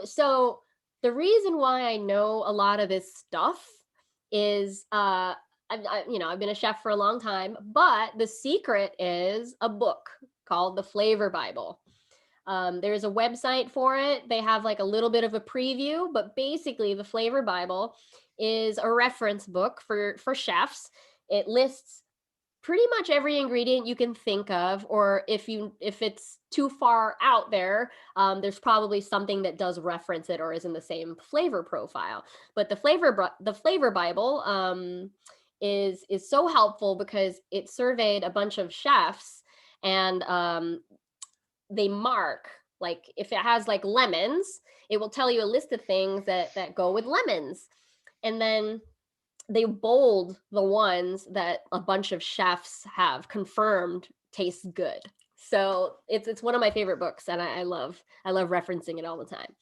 So the reason why I know a lot of this stuff is I've been a chef for a long time, but the secret is a book called The Flavor Bible. There's a website for it. They have like a little bit of a preview, but basically the Flavor Bible is a reference book for chefs. It lists pretty much every ingredient you can think of, or if it's too far out there, there's probably something that does reference it or is in the same flavor profile. But the Flavor Bible is so helpful because it surveyed a bunch of chefs, and they mark, like, if it has like lemons, it will tell you a list of things that go with lemons, and then they bold the ones that a bunch of chefs have confirmed taste good. So it's one of my favorite books, and I love referencing it all the time.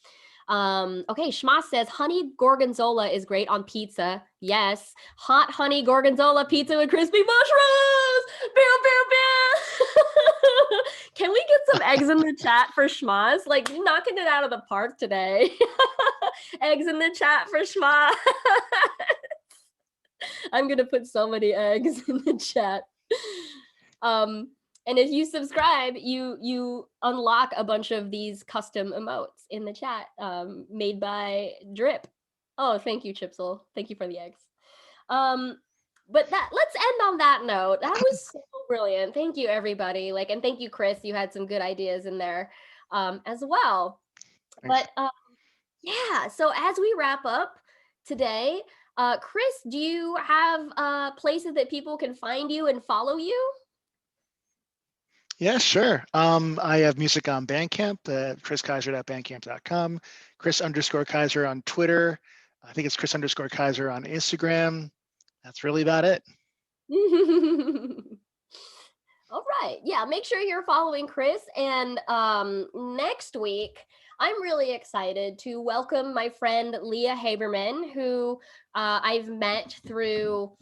Okay, Schmas says honey gorgonzola is great on pizza. Yes, hot honey gorgonzola pizza with crispy mushrooms. Pew, pew, pew. Can we get some eggs in the chat for Schmas? Like, you're knocking it out of the park today. Eggs in the chat for Schmas. I'm gonna put so many eggs in the chat. And if you subscribe, you unlock a bunch of these custom emotes in the chat, made by Drip. Oh, thank you, Chipsel. Thank you for the eggs. But let's end on that note. That was so brilliant. Thank you, everybody. Like, and thank you, Kris. You had some good ideas in there, as well. Thanks. But yeah, so as we wrap up today, Kris, do you have places that people can find you and follow you? Yeah, sure. I have music on Bandcamp, kriskeyser.bandcamp.com, Kris_Keyser on Twitter. I think it's Kris_Keyser on Instagram. That's really about it. All right. Yeah, make sure you're following Kris. And next week, I'm really excited to welcome my friend Leah Haberman, who I've met through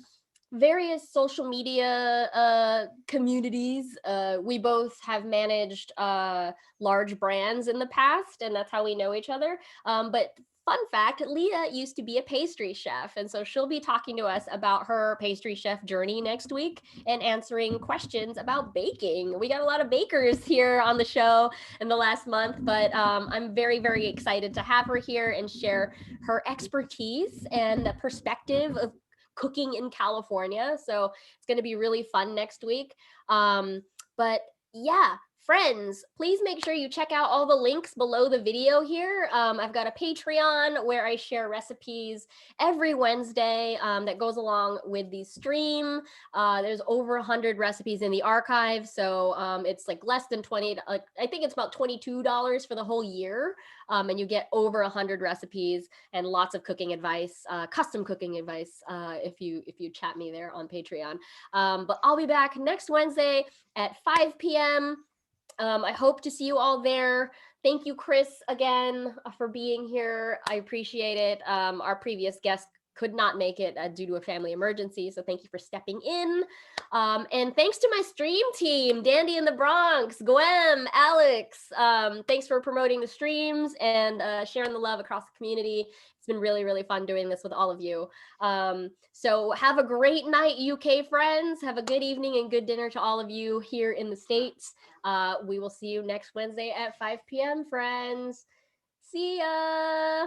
various social media communities. We both have managed large brands in the past, and that's how we know each other. But fun fact, Leah used to be a pastry chef, and so she'll be talking to us about her pastry chef journey next week and answering questions about baking. We got a lot of bakers here on the show in the last month, but I'm very, very excited to have her here and share her expertise and the perspective of cooking in California. So it's going to be really fun next week. But yeah, friends, please make sure you check out all the links below the video here. I've got a Patreon where I share recipes every Wednesday that goes along with the stream. There's over 100 recipes in the archive. So it's like less than 20, I think it's about $22 for the whole year. And you get over 100 recipes and lots of cooking advice, custom cooking advice, if you chat me there on Patreon. But I'll be back next Wednesday at 5 p.m. I hope to see you all there. Thank you, Kris, again for being here. I appreciate it. Our previous guest could not make it due to a family emergency, so thank you for stepping in. And thanks to my stream team, Dandy in the Bronx, Gwem, Alex. Thanks for promoting the streams and sharing the love across the community. It's been really, really fun doing this with all of you. So have a great night, UK friends. Have a good evening and good dinner to all of you here in the States. We will see you next Wednesday at 5 p.m., friends. See ya.